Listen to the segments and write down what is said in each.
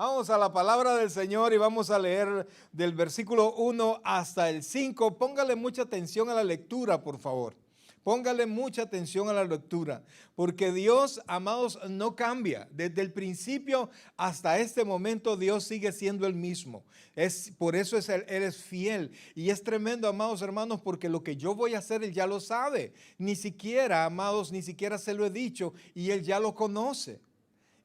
Vamos a la palabra del Señor y vamos a leer del versículo 1 hasta el 5. Póngale mucha atención a la lectura, por favor. Póngale mucha atención a la lectura, porque Dios, amados, no cambia. Desde el principio hasta este momento Dios sigue siendo el mismo. Por eso Él es fiel. Y es tremendo, amados hermanos, porque lo que yo voy a hacer Él ya lo sabe. Ni siquiera, amados, ni siquiera se lo he dicho y Él ya lo conoce.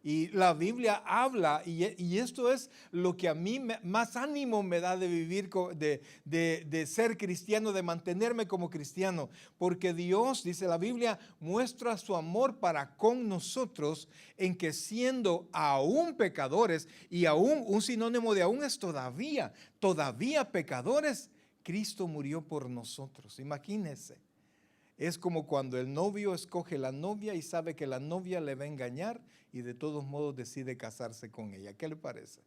Y la Biblia habla, y esto es lo que a mí más ánimo me da de vivir, de ser cristiano, de mantenerme como cristiano. Porque Dios, dice la Biblia, muestra su amor para con nosotros en que siendo aún pecadores, y aún un sinónimo de aún es todavía pecadores, Cristo murió por nosotros. Imagínense. Es como cuando el novio escoge la novia y sabe que la novia le va a engañar y de todos modos decide casarse con ella. ¿Qué le parece?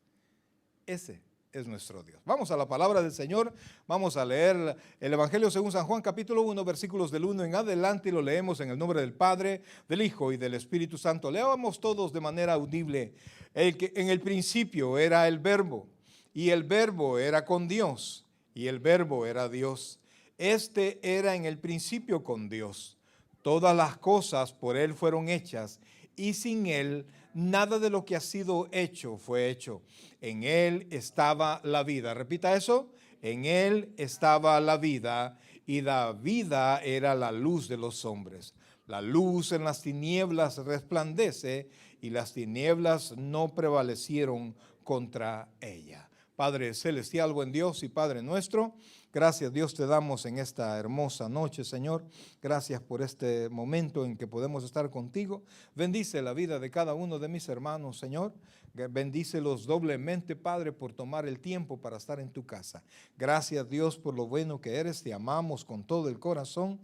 Ese es nuestro Dios. Vamos a la palabra del Señor. Vamos a leer el Evangelio según San Juan, capítulo 1, versículos del 1 en adelante, y lo leemos en el nombre del Padre, del Hijo y del Espíritu Santo. Leamos todos de manera audible. En el principio era el Verbo, y el Verbo era con Dios, y el Verbo era Dios. Este era en el principio con Dios. Todas las cosas por Él fueron hechas, y sin Él nada de lo que ha sido hecho fue hecho. En Él estaba la vida. Repita eso. En Él estaba la vida, y la vida era la luz de los hombres. La luz en las tinieblas resplandece, y las tinieblas no prevalecieron contra ella. Padre celestial, buen Dios y Padre nuestro, gracias Dios te damos en esta hermosa noche, Señor. Gracias por este momento en que podemos estar contigo. Bendice la vida de cada uno de mis hermanos, Señor. Bendícelos doblemente, Padre, por tomar el tiempo para estar en tu casa. Gracias Dios por lo bueno que eres. Te amamos con todo el corazón.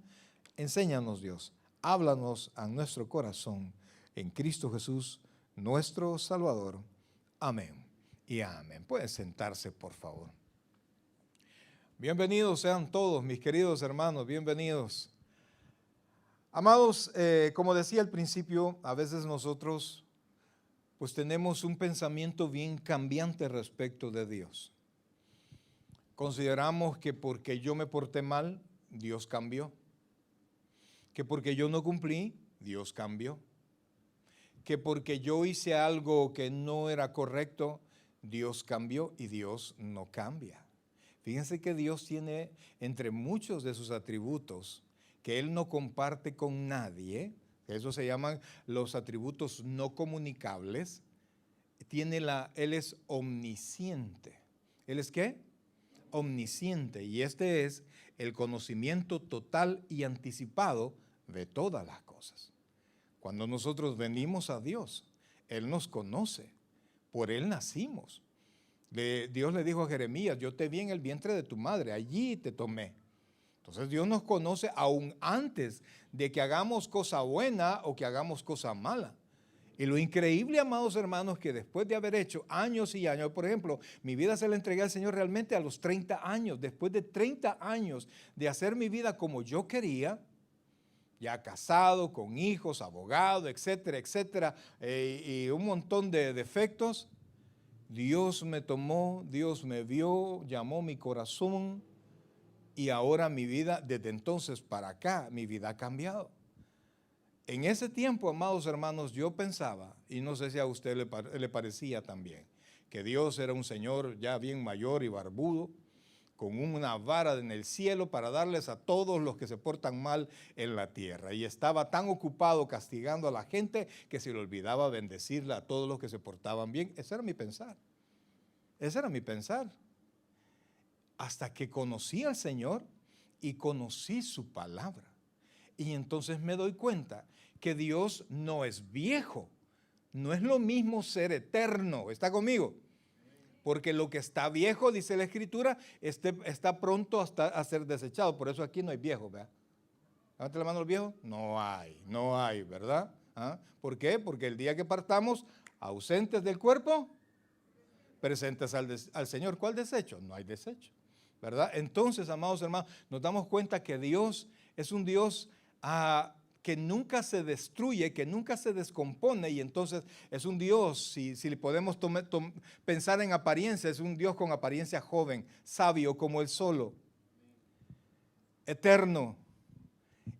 Enséñanos, Dios. Háblanos a nuestro corazón. En Cristo Jesús, nuestro Salvador. Amén y amén. Pueden sentarse, por favor. Bienvenidos sean todos, mis queridos hermanos, bienvenidos. Amados, como decía al principio, a veces nosotros pues tenemos un pensamiento bien cambiante respecto de Dios. Consideramos que porque yo me porté mal, Dios cambió. Que porque yo no cumplí, Dios cambió. Que porque yo hice algo que no era correcto, Dios cambió, y Dios no cambia. Fíjense que Dios tiene entre muchos de sus atributos que Él no comparte con nadie. Eso se llaman los atributos no comunicables. Él es omnisciente. ¿Él es qué? Omnisciente. Y este es el conocimiento total y anticipado de todas las cosas. Cuando nosotros venimos a Dios, Él nos conoce, por Él nacimos. Dios le dijo a Jeremías, yo te vi en el vientre de tu madre, allí te tomé. Entonces Dios nos conoce aún antes de que hagamos cosa buena o que hagamos cosa mala. Y lo increíble, amados hermanos, que después de haber hecho años y años, por ejemplo, mi vida se la entregué al Señor realmente a los 30 años. Después de 30 años de hacer mi vida como yo quería, ya casado, con hijos, abogado, etcétera, etcétera, y un montón de defectos, Dios me tomó, Dios me vio, llamó mi corazón, y ahora mi vida, desde entonces para acá, mi vida ha cambiado. En ese tiempo, amados hermanos, yo pensaba, y no sé si a usted le parecía también, que Dios era un señor ya bien mayor y barbudo, con una vara en el cielo para darles a todos los que se portan mal en la tierra. Y estaba tan ocupado castigando a la gente que se le olvidaba bendecirle a todos los que se portaban bien. Ese era mi pensar. Ese era mi pensar. Hasta que conocí al Señor y conocí su palabra. Y entonces me doy cuenta que Dios no es viejo. No es lo mismo ser eterno. ¿Está conmigo? Porque lo que está viejo, dice la Escritura, está pronto a ser desechado. Por eso aquí no hay viejos, ¿verdad? Levante la mano los viejos. No hay, ¿verdad? ¿Ah? ¿Por qué? Porque el día que partamos, ausentes del cuerpo, presentes al Señor. ¿Cuál desecho? No hay desecho, ¿verdad? Entonces, amados hermanos, nos damos cuenta que Dios es un Dios que nunca se destruye, que nunca se descompone, y entonces es un Dios, si le podemos pensar en apariencia, es un Dios con apariencia joven, sabio como Él solo, eterno,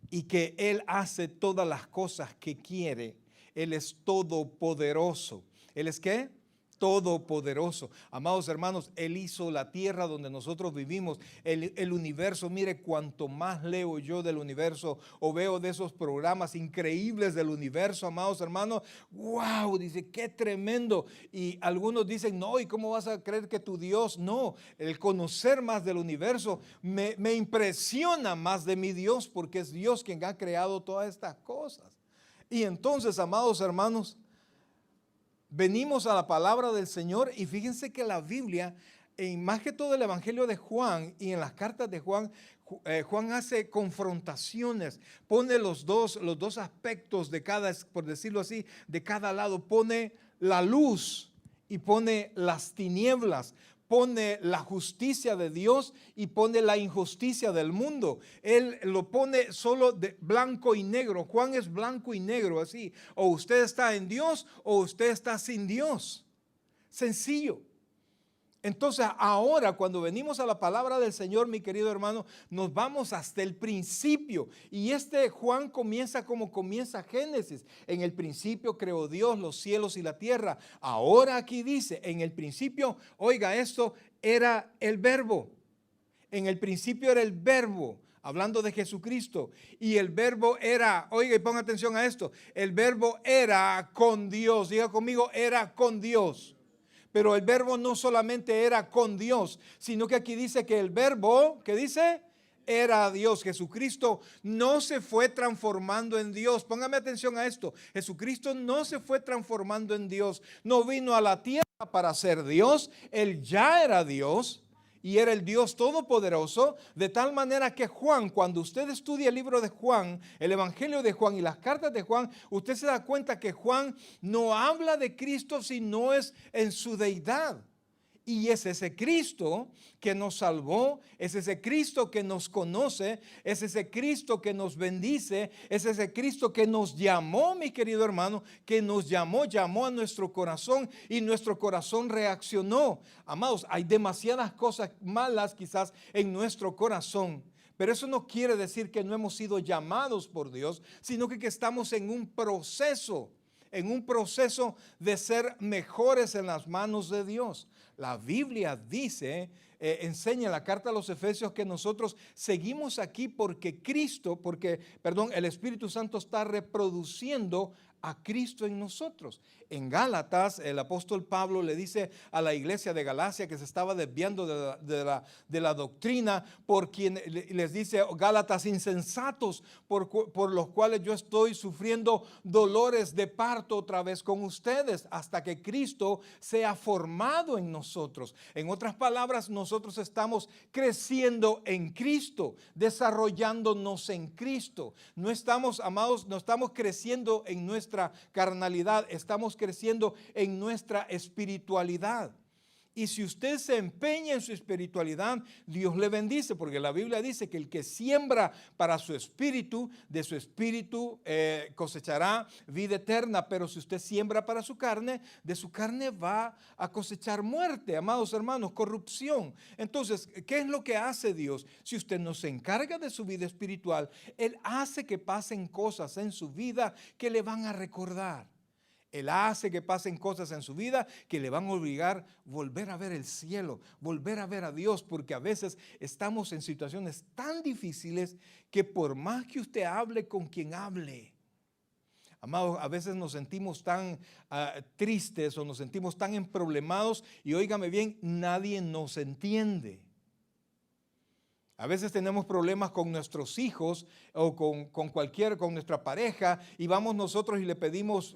y que Él hace todas las cosas que quiere. Él es todopoderoso. ¿Él es qué? Todopoderoso. Amados hermanos, Él hizo la tierra donde nosotros vivimos, el universo. Mire, cuanto más leo yo del universo o veo de esos programas increíbles del universo, amados hermanos, wow, dice, qué tremendo. Y algunos dicen, no, ¿y cómo vas a creer que tu Dios? No, el conocer más del universo me impresiona más de mi Dios, porque es Dios quien ha creado todas estas cosas. Y entonces, amados hermanos, venimos a la palabra del Señor y fíjense que la Biblia, en más que todo el Evangelio de Juan y en las cartas de Juan, Juan hace confrontaciones, pone los dos aspectos de cada, por decirlo así, de cada lado, pone la luz y pone las tinieblas, pone la justicia de Dios y pone la injusticia del mundo. Él lo pone solo de blanco y negro. Juan es blanco y negro, así. O usted está en Dios o usted está sin Dios. Sencillo. Entonces ahora cuando venimos a la palabra del Señor, mi querido hermano, nos vamos hasta el principio. Y Juan comienza como comienza Génesis. En el principio creó Dios los cielos y la tierra. Ahora aquí dice, en el principio, oiga esto, era el verbo. En el principio era el verbo. Hablando de Jesucristo. Y el verbo era, oiga y ponga atención a esto, el verbo era con Dios. Diga conmigo, era con Dios. Pero el verbo no solamente era con Dios, sino que aquí dice que el verbo, ¿qué dice? Era Dios. Jesucristo no se fue transformando en Dios. Póngame atención a esto. Jesucristo no se fue transformando en Dios. No vino a la tierra para ser Dios. Él ya era Dios. Y era el Dios todopoderoso, de tal manera que Juan, cuando usted estudia el libro de Juan, el Evangelio de Juan y las cartas de Juan, usted se da cuenta que Juan no habla de Cristo si no es en su deidad. Y es ese Cristo que nos salvó, es ese Cristo que nos conoce, es ese Cristo que nos bendice, es ese Cristo que nos llamó, mi querido hermano, que nos llamó a nuestro corazón y nuestro corazón reaccionó. Amados, hay demasiadas cosas malas quizás en nuestro corazón. Pero eso no quiere decir que no hemos sido llamados por Dios, sino que estamos en un proceso de ser mejores en las manos de Dios. La Biblia dice, enseña en la carta a los Efesios que nosotros seguimos aquí porque el Espíritu Santo está reproduciendo a Cristo en nosotros. En Gálatas, el apóstol Pablo le dice a la iglesia de Galacia que se estaba desviando de la doctrina, por quien les dice, Gálatas insensatos, por los cuales yo estoy sufriendo dolores de parto otra vez con ustedes, hasta que Cristo sea formado en nosotros. En otras palabras, nosotros estamos creciendo en Cristo, desarrollándonos en Cristo. No estamos, amados, no estamos creciendo en nuestra carnalidad, estamos creciendo en nuestra espiritualidad. Y si usted se empeña en su espiritualidad, Dios le bendice, porque la Biblia dice que el que siembra para su espíritu, de su espíritu cosechará vida eterna, pero si usted siembra para su carne, de su carne va a cosechar muerte, amados hermanos, corrupción. Entonces, ¿qué es lo que hace Dios? Si usted no se encarga de su vida espiritual, Él hace que pasen cosas en su vida que le van a recordar. Él hace que pasen cosas en su vida que le van a obligar a volver a ver el cielo, volver a ver a Dios, porque a veces estamos en situaciones tan difíciles que por más que usted hable con quien hable, amados, a veces nos sentimos tan tristes o nos sentimos tan emproblemados y óigame bien, nadie nos entiende. A veces tenemos problemas con nuestros hijos o con nuestra pareja y vamos nosotros y le pedimos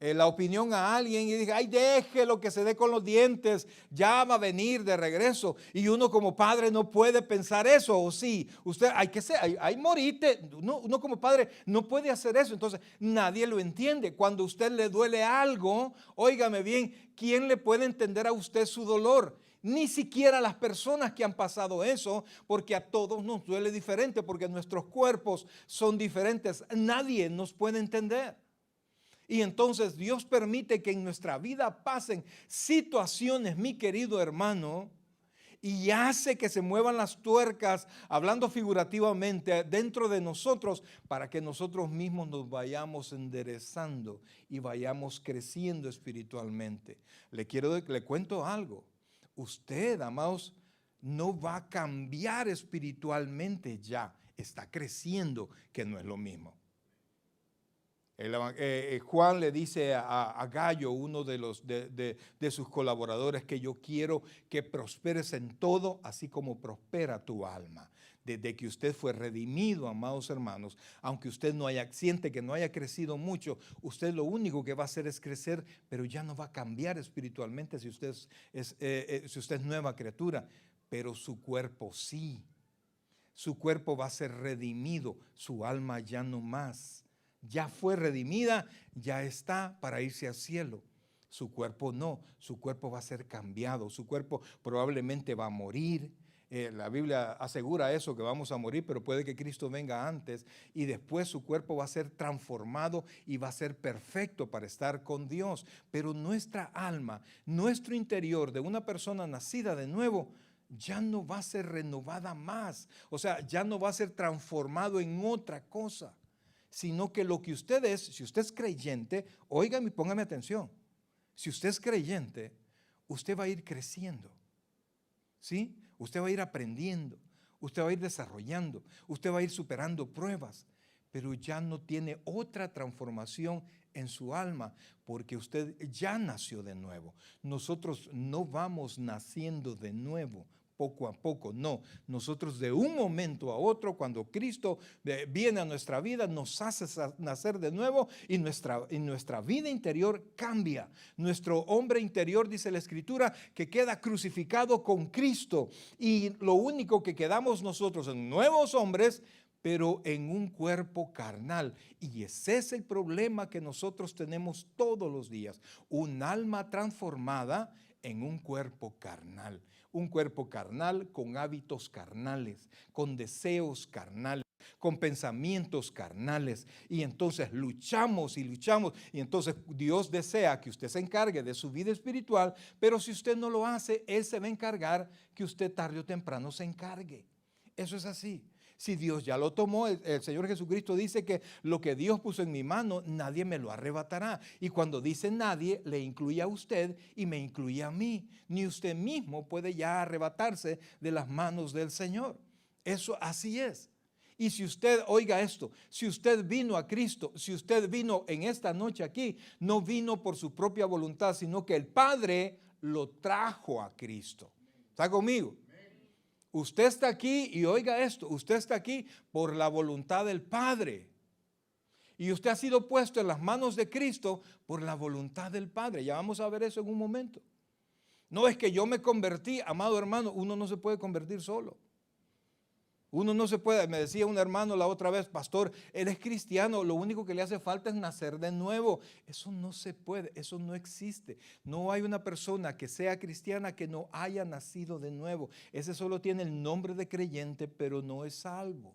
la opinión a alguien y dice, ay, déjelo que se dé con los dientes, ya va a venir de regreso. Y uno como padre no puede pensar eso, o sí, usted hay que ser, hay morite, uno como padre no puede hacer eso, entonces nadie lo entiende. Cuando a usted le duele algo, óigame bien, ¿quién le puede entender a usted su dolor? Ni siquiera las personas que han pasado eso, porque a todos nos duele diferente, porque nuestros cuerpos son diferentes. Nadie nos puede entender. Y entonces Dios permite que en nuestra vida pasen situaciones, mi querido hermano, y hace que se muevan las tuercas, hablando figurativamente, dentro de nosotros, para que nosotros mismos nos vayamos enderezando y vayamos creciendo espiritualmente. Le cuento algo. Usted, amados, no va a cambiar espiritualmente ya. Está creciendo, que no es lo mismo. Juan le dice a Gallo, uno de sus colaboradores, que yo quiero que prosperes en todo, así como prospera tu alma. Desde que usted fue redimido, amados hermanos, aunque usted siente que no haya crecido mucho, usted lo único que va a hacer es crecer, pero ya no va a cambiar espiritualmente si usted es nueva criatura, pero su cuerpo sí. Su cuerpo va a ser redimido, su alma ya no más. Ya fue redimida, ya está para irse al cielo. Su cuerpo no, su cuerpo va a ser cambiado, su cuerpo probablemente va a morir. La Biblia asegura eso, que vamos a morir, pero puede que Cristo venga antes y después su cuerpo va a ser transformado y va a ser perfecto para estar con Dios. Pero nuestra alma, nuestro interior de una persona nacida de nuevo, ya no va a ser renovada más. O sea, ya no va a ser transformado en otra cosa, sino que lo que usted es, si usted es creyente, óigame y póngame atención, si usted es creyente, usted va a ir creciendo, ¿sí? Usted va a ir aprendiendo, usted va a ir desarrollando, usted va a ir superando pruebas, pero ya no tiene otra transformación en su alma, porque usted ya nació de nuevo. Nosotros no vamos naciendo de nuevo, poco a poco, no. Nosotros de un momento a otro, cuando Cristo viene a nuestra vida, nos hace nacer de nuevo y nuestra vida interior cambia. Nuestro hombre interior, dice la Escritura, que queda crucificado con Cristo, y lo único que quedamos nosotros en nuevos hombres, pero en un cuerpo carnal. Y ese es el problema que nosotros tenemos todos los días. Un alma transformada en un cuerpo carnal. Un cuerpo carnal con hábitos carnales, con deseos carnales, con pensamientos carnales. Y entonces luchamos y luchamos. Y entonces Dios desea que usted se encargue de su vida espiritual, pero si usted no lo hace, Él se va a encargar que usted tarde o temprano se encargue. Eso es así. Si Dios ya lo tomó, el Señor Jesucristo dice que lo que Dios puso en mi mano, nadie me lo arrebatará. Y cuando dice nadie, le incluye a usted y me incluye a mí. Ni usted mismo puede ya arrebatarse de las manos del Señor. Eso así es. Y si usted, oiga esto, si usted vino a Cristo, si usted vino en esta noche aquí, no vino por su propia voluntad, sino que el Padre lo trajo a Cristo. ¿Está conmigo? Usted está aquí y oiga esto, usted está aquí por la voluntad del Padre. Y usted ha sido puesto en las manos de Cristo por la voluntad del Padre. Ya vamos a ver eso en un momento. No es que yo me convertí, amado hermano, uno no se puede convertir solo. Uno no se puede, me decía un hermano la otra vez, pastor, eres cristiano, lo único que le hace falta es nacer de nuevo. Eso no se puede, eso no existe. No hay una persona que sea cristiana que no haya nacido de nuevo. Ese solo tiene el nombre de creyente, pero no es salvo.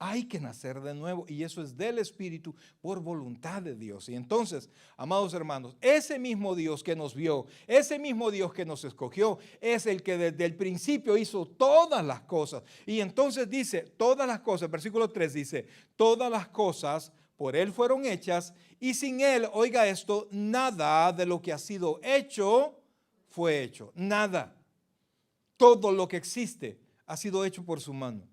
Hay que nacer de nuevo y eso es del Espíritu por voluntad de Dios. Y entonces, amados hermanos, ese mismo Dios que nos vio, ese mismo Dios que nos escogió, es el que desde el principio hizo todas las cosas. Y entonces dice, todas las cosas, versículo 3 dice, todas las cosas por Él fueron hechas y sin Él, oiga esto, nada de lo que ha sido hecho fue hecho. Nada. Todo lo que existe ha sido hecho por su mano.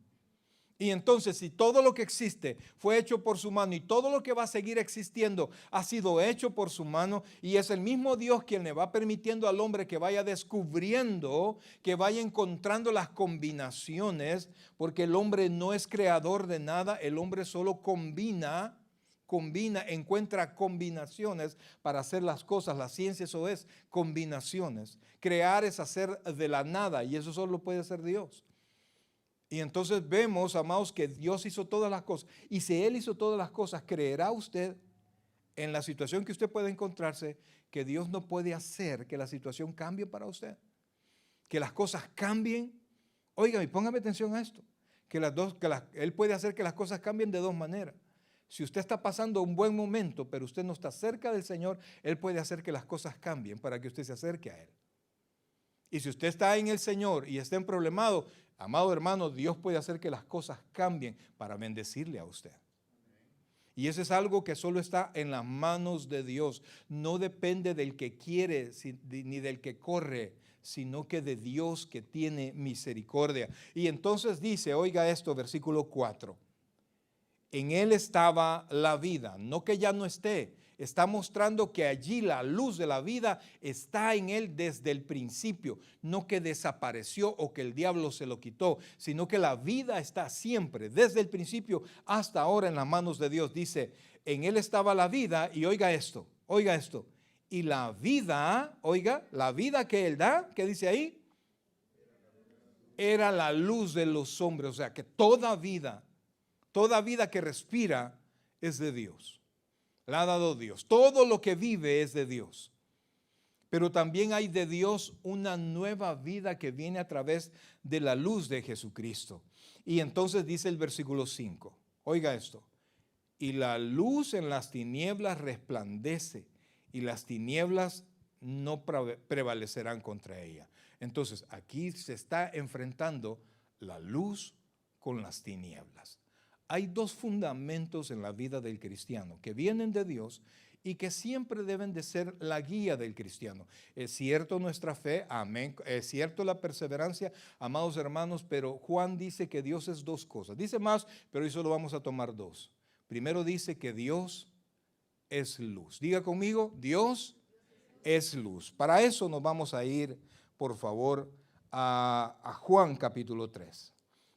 Y entonces, si todo lo que existe fue hecho por su mano y todo lo que va a seguir existiendo ha sido hecho por su mano, y es el mismo Dios quien le va permitiendo al hombre que vaya descubriendo, que vaya encontrando las combinaciones, porque el hombre no es creador de nada, el hombre solo combina, encuentra combinaciones para hacer las cosas. La ciencia eso es, combinaciones. Crear es hacer de la nada y eso solo puede hacer Dios. Y entonces vemos, amados, que Dios hizo todas las cosas. Y si Él hizo todas las cosas, ¿creerá usted en la situación que usted puede encontrarse que Dios no puede hacer que la situación cambie para usted? que las cosas cambien. Oiga, y póngame atención a esto, Él puede hacer que las cosas cambien de dos maneras. Si usted está pasando un buen momento, pero usted no está cerca del Señor, Él puede hacer que las cosas cambien para que usted se acerque a Él. Y si usted está en el Señor y está en problemado, amado hermano, Dios puede hacer que las cosas cambien para bendecirle a usted. Y eso es algo que solo está en las manos de Dios. No depende del que quiere ni del que corre, sino que de Dios que tiene misericordia. Y entonces dice, oiga esto, versículo 4. En Él estaba la vida, no que ya no esté. Está mostrando que allí la luz de la vida está en Él desde el principio, no que desapareció o que el diablo se lo quitó, sino que la vida está siempre, desde el principio hasta ahora en las manos de Dios. Dice, en Él estaba la vida y oiga esto, y la vida, oiga, la vida que Él da, ¿qué dice ahí? Era la luz de los hombres, o sea que toda vida que respira es de Dios. La ha dado Dios. Todo lo que vive es de Dios. Pero también hay de Dios una nueva vida que viene a través de la luz de Jesucristo. Y entonces dice el versículo 5. Oiga esto. Y la luz en las tinieblas resplandece, y las tinieblas no prevalecerán contra ella. Entonces aquí se está enfrentando la luz con las tinieblas. Hay dos fundamentos en la vida del cristiano que vienen de Dios y que siempre deben de ser la guía del cristiano. Es cierto nuestra fe, amén, es cierto la perseverancia, amados hermanos, pero Juan dice que Dios es dos cosas. Dice más, pero hoy solo vamos a tomar dos. Primero dice que Dios es luz. Diga conmigo, Dios es luz. Para eso nos vamos a ir, por favor, a Juan capítulo 3.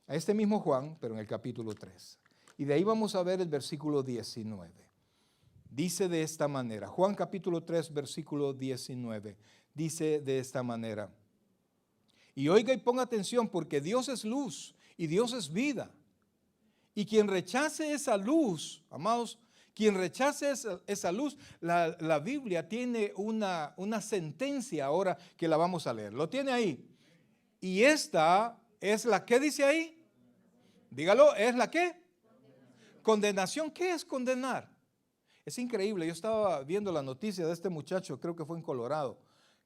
A este mismo Juan, pero en el capítulo 3. Y de ahí vamos a ver el versículo 19. Dice de esta manera, Juan capítulo 3, versículo 19, dice de esta manera. Y oiga y ponga atención, porque Dios es luz y Dios es vida. Y quien rechace esa luz, amados, quien rechace esa luz, la Biblia tiene una sentencia ahora que la vamos a leer. Lo tiene ahí. Y esta es la, ¿qué dice ahí? Dígalo, ¿es la qué? Condenación. ¿Qué es condenar? Es increíble. Yo estaba viendo la noticia de este muchacho, creo que fue en Colorado,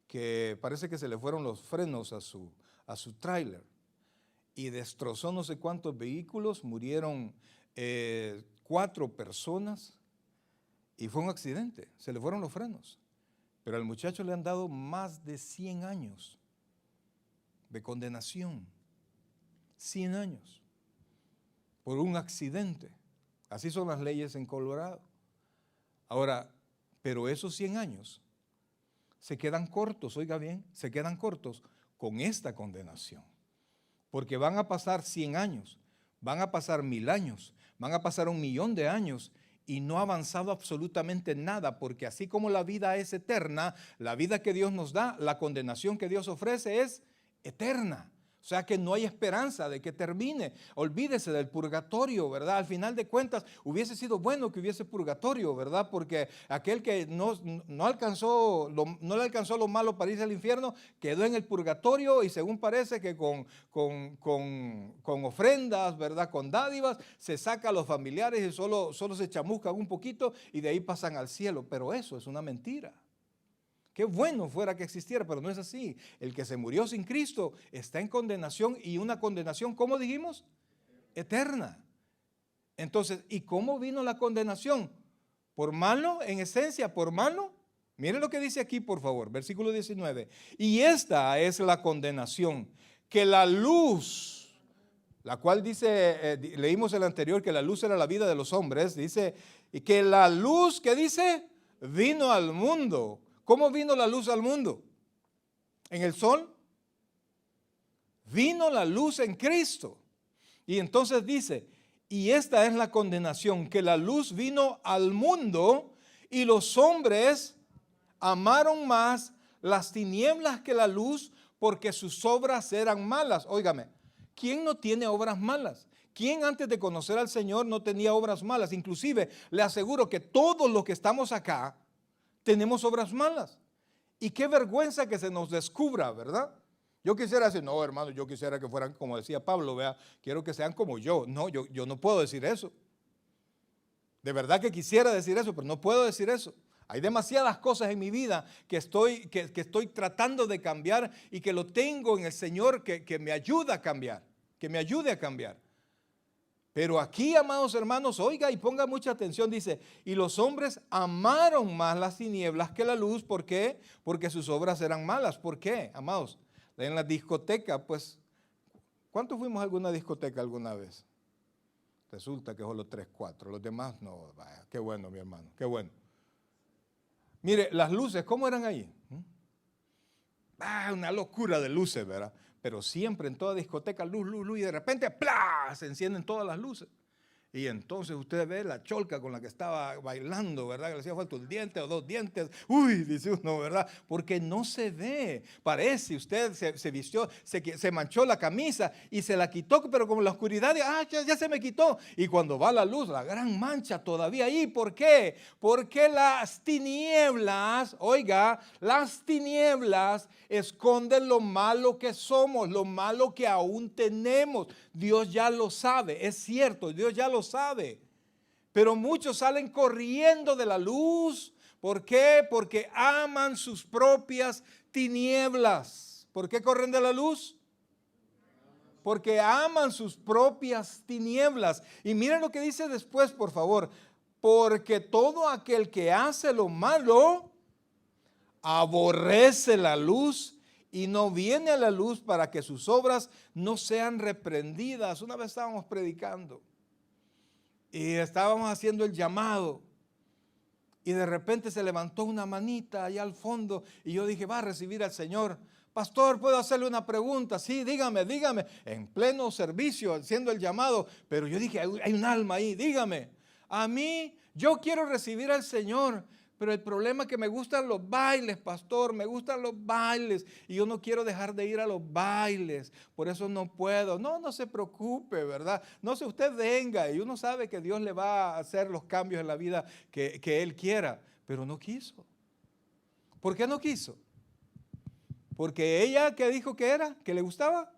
que parece que se le fueron los frenos a su tráiler y destrozó no sé cuántos vehículos, murieron 4 personas y fue un accidente, se le fueron los frenos. Pero al muchacho le han dado más de 100 años de condenación. 100 años por un accidente. Así son las leyes en Colorado. Ahora, pero esos 100 años se quedan cortos, oiga bien, se quedan cortos con esta condenación. Porque van a pasar 100 años, van a pasar 1000 años, van a pasar 1.000.000 de años y no ha avanzado absolutamente nada, porque así como la vida es eterna, la vida que Dios nos da, la condenación que Dios ofrece es eterna. O sea que no hay esperanza de que termine. Olvídese del purgatorio, ¿verdad? Al final de cuentas, hubiese sido bueno que hubiese purgatorio, ¿verdad? Porque aquel que no le alcanzó lo malo para irse al infierno, quedó en el purgatorio y según parece que con ofrendas, ¿verdad? Con dádivas, se saca a los familiares y solo se chamuscan un poquito y de ahí pasan al cielo. Pero eso es una mentira. Qué bueno fuera que existiera, pero no es así. El que se murió sin Cristo está en condenación y una condenación, ¿cómo dijimos? Eterna. Entonces, ¿y cómo vino la condenación? ¿Por malo? En esencia, ¿por malo? Miren lo que dice aquí, por favor, versículo 19. Y esta es la condenación, que la luz, la cual dice, leímos el anterior, que la luz era la vida de los hombres, dice, y que la luz, ¿qué dice? Vino al mundo. ¿Cómo vino la luz al mundo? ¿En el sol? Vino la luz en Cristo. Y entonces dice, y esta es la condenación, que la luz vino al mundo y los hombres amaron más las tinieblas que la luz porque sus obras eran malas. Óigame, ¿quién no tiene obras malas? ¿Quién antes de conocer al Señor no tenía obras malas? Inclusive le aseguro que todos los que estamos acá tenemos obras malas. Y qué vergüenza que se nos descubra, ¿verdad? Yo quisiera decir, no, hermano, yo quisiera que fueran como decía Pablo, vea, quiero que sean como yo. No, yo no puedo decir eso. De verdad que quisiera decir eso, pero no puedo decir eso. Hay demasiadas cosas en mi vida que estoy tratando de cambiar y que lo tengo en el Señor que me ayuda a cambiar, que me ayude a cambiar. Pero aquí, amados hermanos, oiga y ponga mucha atención, dice, y los hombres amaron más las tinieblas que la luz. ¿Por qué? Porque sus obras eran malas. ¿Por qué, amados? En la discoteca, pues, ¿cuántos fuimos a alguna discoteca alguna vez? Resulta que solo 3, 4, los demás no. Vaya, qué bueno, mi hermano, qué bueno. Mire, las luces, ¿cómo eran ahí? Una locura de luces, ¿verdad? Pero siempre en toda discoteca, luz, luz, luz, y de repente, ¡plá!, se encienden todas las luces. Y entonces usted ve la cholca con la que estaba bailando, ¿verdad? Que le hacía falta un diente o 2 dientes. Uy, dice uno, ¿verdad? Porque no se ve. Parece, usted se vistió, se manchó la camisa y se la quitó, pero como la oscuridad, ya se me quitó. Y cuando va la luz, la gran mancha todavía ahí. ¿Por qué? Porque las tinieblas, oiga, las tinieblas esconden lo malo que somos, lo malo que aún tenemos. Dios ya lo sabe, es cierto, Dios ya lo sabe. Pero muchos salen corriendo de la luz. ¿Por qué? Porque aman sus propias tinieblas. ¿Por qué corren de la luz? Porque aman sus propias tinieblas. Y miren lo que dice después, por favor. Porque todo aquel que hace lo malo aborrece la luz y no viene a la luz para que sus obras no sean reprendidas. Una vez estábamos predicando y estábamos haciendo el llamado y de repente se levantó una manita allá al fondo y yo dije, va a recibir al Señor. Pastor, ¿puedo hacerle una pregunta? Sí, dígame, en pleno servicio, haciendo el llamado, pero yo dije, hay un alma ahí, dígame. A mí, yo quiero recibir al Señor, pero el problema es que me gustan los bailes, pastor, me gustan los bailes y yo no quiero dejar de ir a los bailes, por eso no puedo. No se preocupe, ¿verdad? No sé, usted venga y uno sabe que Dios le va a hacer los cambios en la vida que Él quiera, pero no quiso. ¿Por qué no quiso? Porque ella, ¿qué dijo que era? ¿Que le gustaba?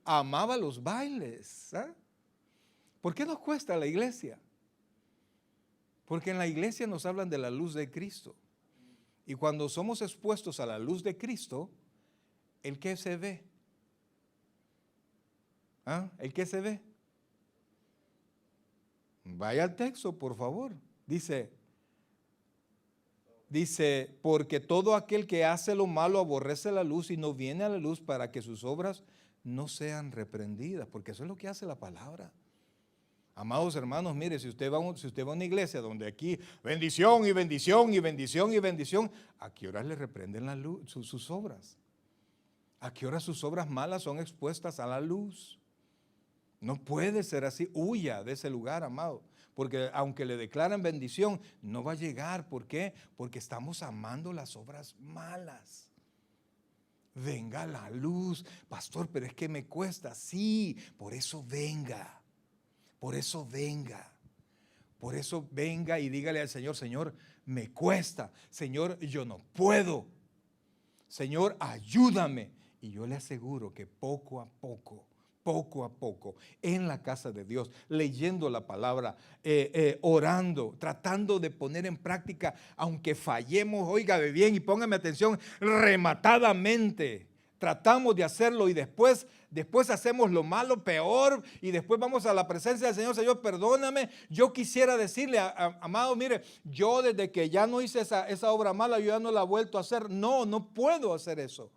Amaba los bailes. ¿Eh? ¿Por qué nos cuesta la iglesia? Porque en la iglesia nos hablan de la luz de Cristo. Y cuando somos expuestos a la luz de Cristo, ¿el qué se ve? ¿Ah? ¿El qué se ve? Vaya al texto, por favor. Dice, porque todo aquel que hace lo malo aborrece la luz y no viene a la luz para que sus obras no sean reprendidas. Porque eso es lo que hace la palabra. Amados hermanos, mire, si usted va a una iglesia donde aquí bendición y bendición y bendición y bendición, ¿a qué horas le reprenden la luz, sus obras? ¿A qué horas sus obras malas son expuestas a la luz? No puede ser así. Huya de ese lugar, amado, porque aunque le declaran bendición, no va a llegar. ¿Por qué? Porque estamos amando las obras malas. Venga la luz, pastor, pero es que me cuesta. Sí, por eso venga. Por eso venga. Por eso venga y dígale al Señor, Señor, me cuesta. Señor, yo no puedo. Señor, ayúdame. Y yo le aseguro que poco a poco, en la casa de Dios, leyendo la palabra, orando, tratando de poner en práctica, aunque fallemos, óigame bien y póngame atención, rematadamente. Tratamos de hacerlo y después hacemos lo malo peor y después vamos a la presencia del Señor. Señor, perdóname. Yo quisiera decirle, amado, mire, yo desde que ya no hice esa obra mala, yo ya no la he vuelto a hacer. No puedo hacer eso.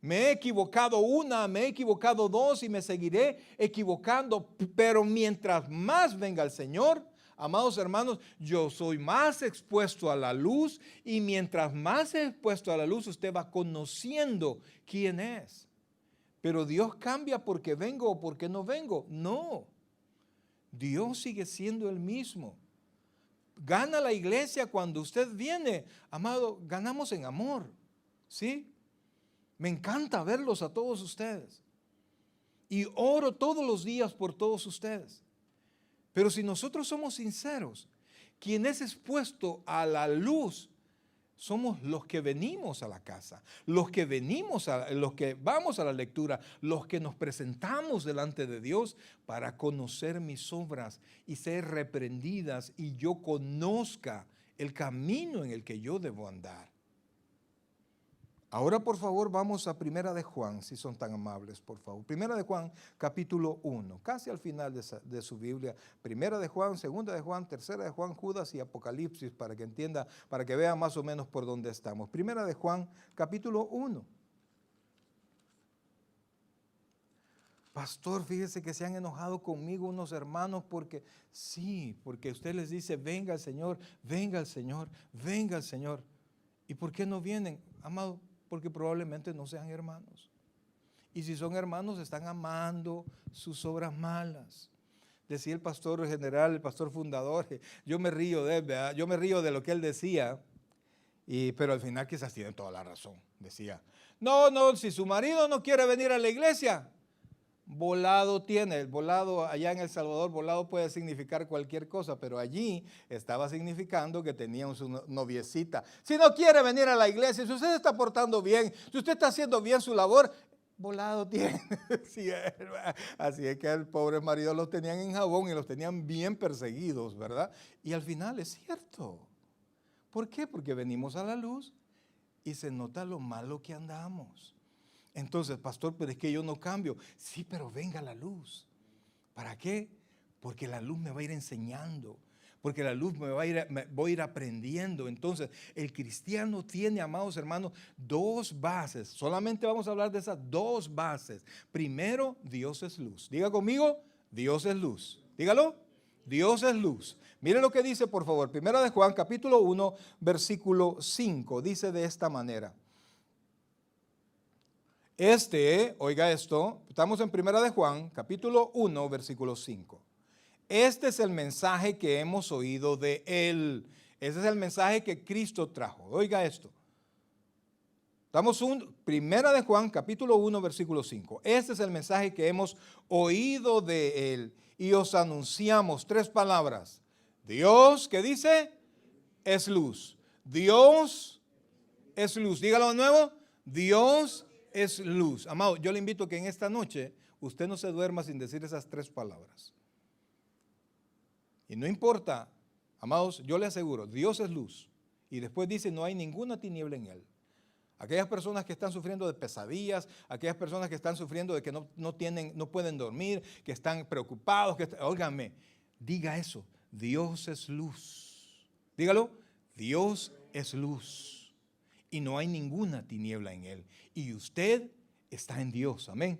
Me he equivocado me he equivocado 2 y me seguiré equivocando. Pero mientras más venga el Señor, amados hermanos, yo soy más expuesto a la luz y mientras más expuesto a la luz, usted va conociendo quién es. Pero Dios cambia porque vengo o porque no vengo. No, Dios sigue siendo el mismo. Gana la iglesia cuando usted viene. Amado, ganamos en amor, ¿sí? Me encanta verlos a todos ustedes. Y oro todos los días por todos ustedes. Pero si nosotros somos sinceros, quien es expuesto a la luz somos los que venimos a la casa, los que vamos a la lectura, los que nos presentamos delante de Dios para conocer mis obras y ser reprendidas y yo conozca el camino en el que yo debo andar. Ahora, por favor, vamos a Primera de Juan, si son tan amables, por favor. Primera de Juan, capítulo 1, casi al final de su Biblia. Primera de Juan, Segunda de Juan, Tercera de Juan, Judas y Apocalipsis, para que entienda, para que vea más o menos por dónde estamos. Primera de Juan, capítulo 1. Pastor, fíjese que se han enojado conmigo unos hermanos porque usted les dice, venga el Señor, venga el Señor, venga el Señor. ¿Y por qué no vienen, amado? Porque probablemente no sean hermanos. Y si son hermanos, están amando sus obras malas. Decía el pastor general, el pastor fundador, yo me río de él, ¿verdad? Yo me río de lo que él decía, pero al final quizás tiene toda la razón. Decía, no, si su marido no quiere venir a la iglesia, volado tiene. El volado allá en El Salvador, volado puede significar cualquier cosa, pero allí estaba significando que tenía su noviecita. Si no quiere venir a la iglesia, si usted está portando bien, si usted está haciendo bien su labor, volado tiene. Así es que el pobre marido los tenían en jabón y los tenían bien perseguidos, ¿verdad? Y al final es cierto. ¿Por qué? Porque venimos a la luz y se nota lo malo que andamos. Entonces, pastor, pero es que yo no cambio. Sí, pero venga la luz. ¿Para qué? Porque la luz me va a ir enseñando. Porque la luz voy a ir aprendiendo. Entonces, el cristiano tiene, amados hermanos, dos bases. Solamente vamos a hablar de esas dos bases. Primero, Dios es luz. Diga conmigo, Dios es luz. Dígalo, Dios es luz. Mire lo que dice, por favor. Primera de Juan, capítulo 1, versículo 5. Dice de esta manera. Oiga esto, estamos en Primera de Juan, capítulo 1, versículo 5. Este es el mensaje que hemos oído de Él. Ese es el mensaje que Cristo trajo. Oiga esto. Estamos en Primera de Juan, capítulo 1, versículo 5. Este es el mensaje que hemos oído de Él y os anunciamos tres palabras. Dios, ¿qué dice? Es luz. Dios es luz. Dígalo de nuevo. Dios es luz. Amado, yo le invito a que en esta noche usted no se duerma sin decir esas tres palabras. Y no importa, amados, yo le aseguro, Dios es luz. Y después dice, no hay ninguna tiniebla en Él. Aquellas personas que están sufriendo de pesadillas, aquellas personas que están sufriendo de que no pueden dormir, que están preocupados, óigame, diga eso, Dios es luz. Dígalo, Dios es luz. Y no hay ninguna tiniebla en Él. Y usted está en Dios, amén.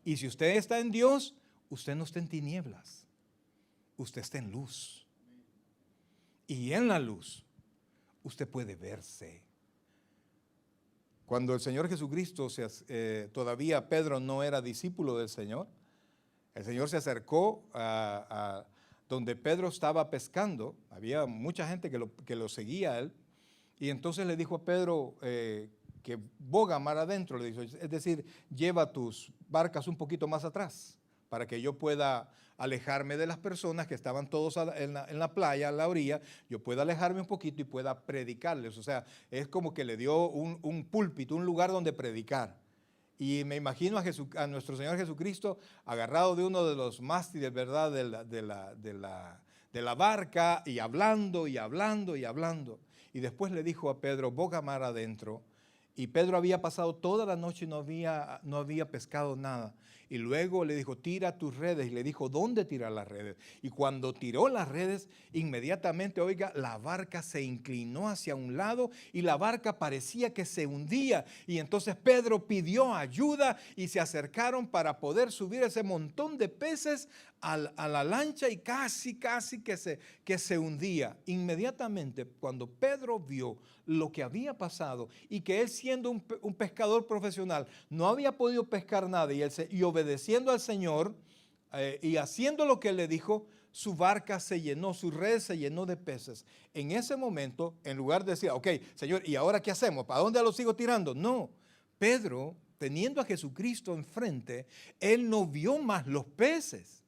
Y si usted está en Dios, usted no está en tinieblas. Usted está en luz. Y en la luz, usted puede verse. Cuando el Señor Jesucristo, todavía Pedro no era discípulo del Señor, el Señor se acercó a donde Pedro estaba pescando. Había mucha gente que lo seguía a él. Y entonces le dijo a Pedro que boga mar adentro, le dijo, es decir, lleva tus barcas un poquito más atrás para que yo pueda alejarme de las personas que estaban todos en la playa, a la orilla, yo pueda alejarme un poquito y pueda predicarles. O sea, es como que le dio un púlpito, un lugar donde predicar. Y me imagino a nuestro Señor Jesucristo agarrado de uno de los mástiles, ¿verdad?, de la barca y hablando y hablando y hablando. Y después le dijo a Pedro, boga mar adentro. Y Pedro había pasado toda la noche y no había pescado nada. Y luego le dijo, tira tus redes. Y le dijo, ¿dónde tirar las redes? Y cuando tiró las redes, inmediatamente, oiga, la barca se inclinó hacia un lado y la barca parecía que se hundía. Y entonces Pedro pidió ayuda y se acercaron para poder subir ese montón de peces a la lancha y casi que se hundía. Inmediatamente, cuando Pedro vio lo que había pasado y que él, siendo un pescador profesional, no había podido pescar nada y obedeciendo al Señor y haciendo lo que él le dijo, su barca se llenó, su red se llenó de peces. En ese momento, en lugar de decir, ok, Señor, ¿y ahora qué hacemos? ¿Para dónde los sigo tirando? No, Pedro, teniendo a Jesucristo enfrente, él no vio más los peces.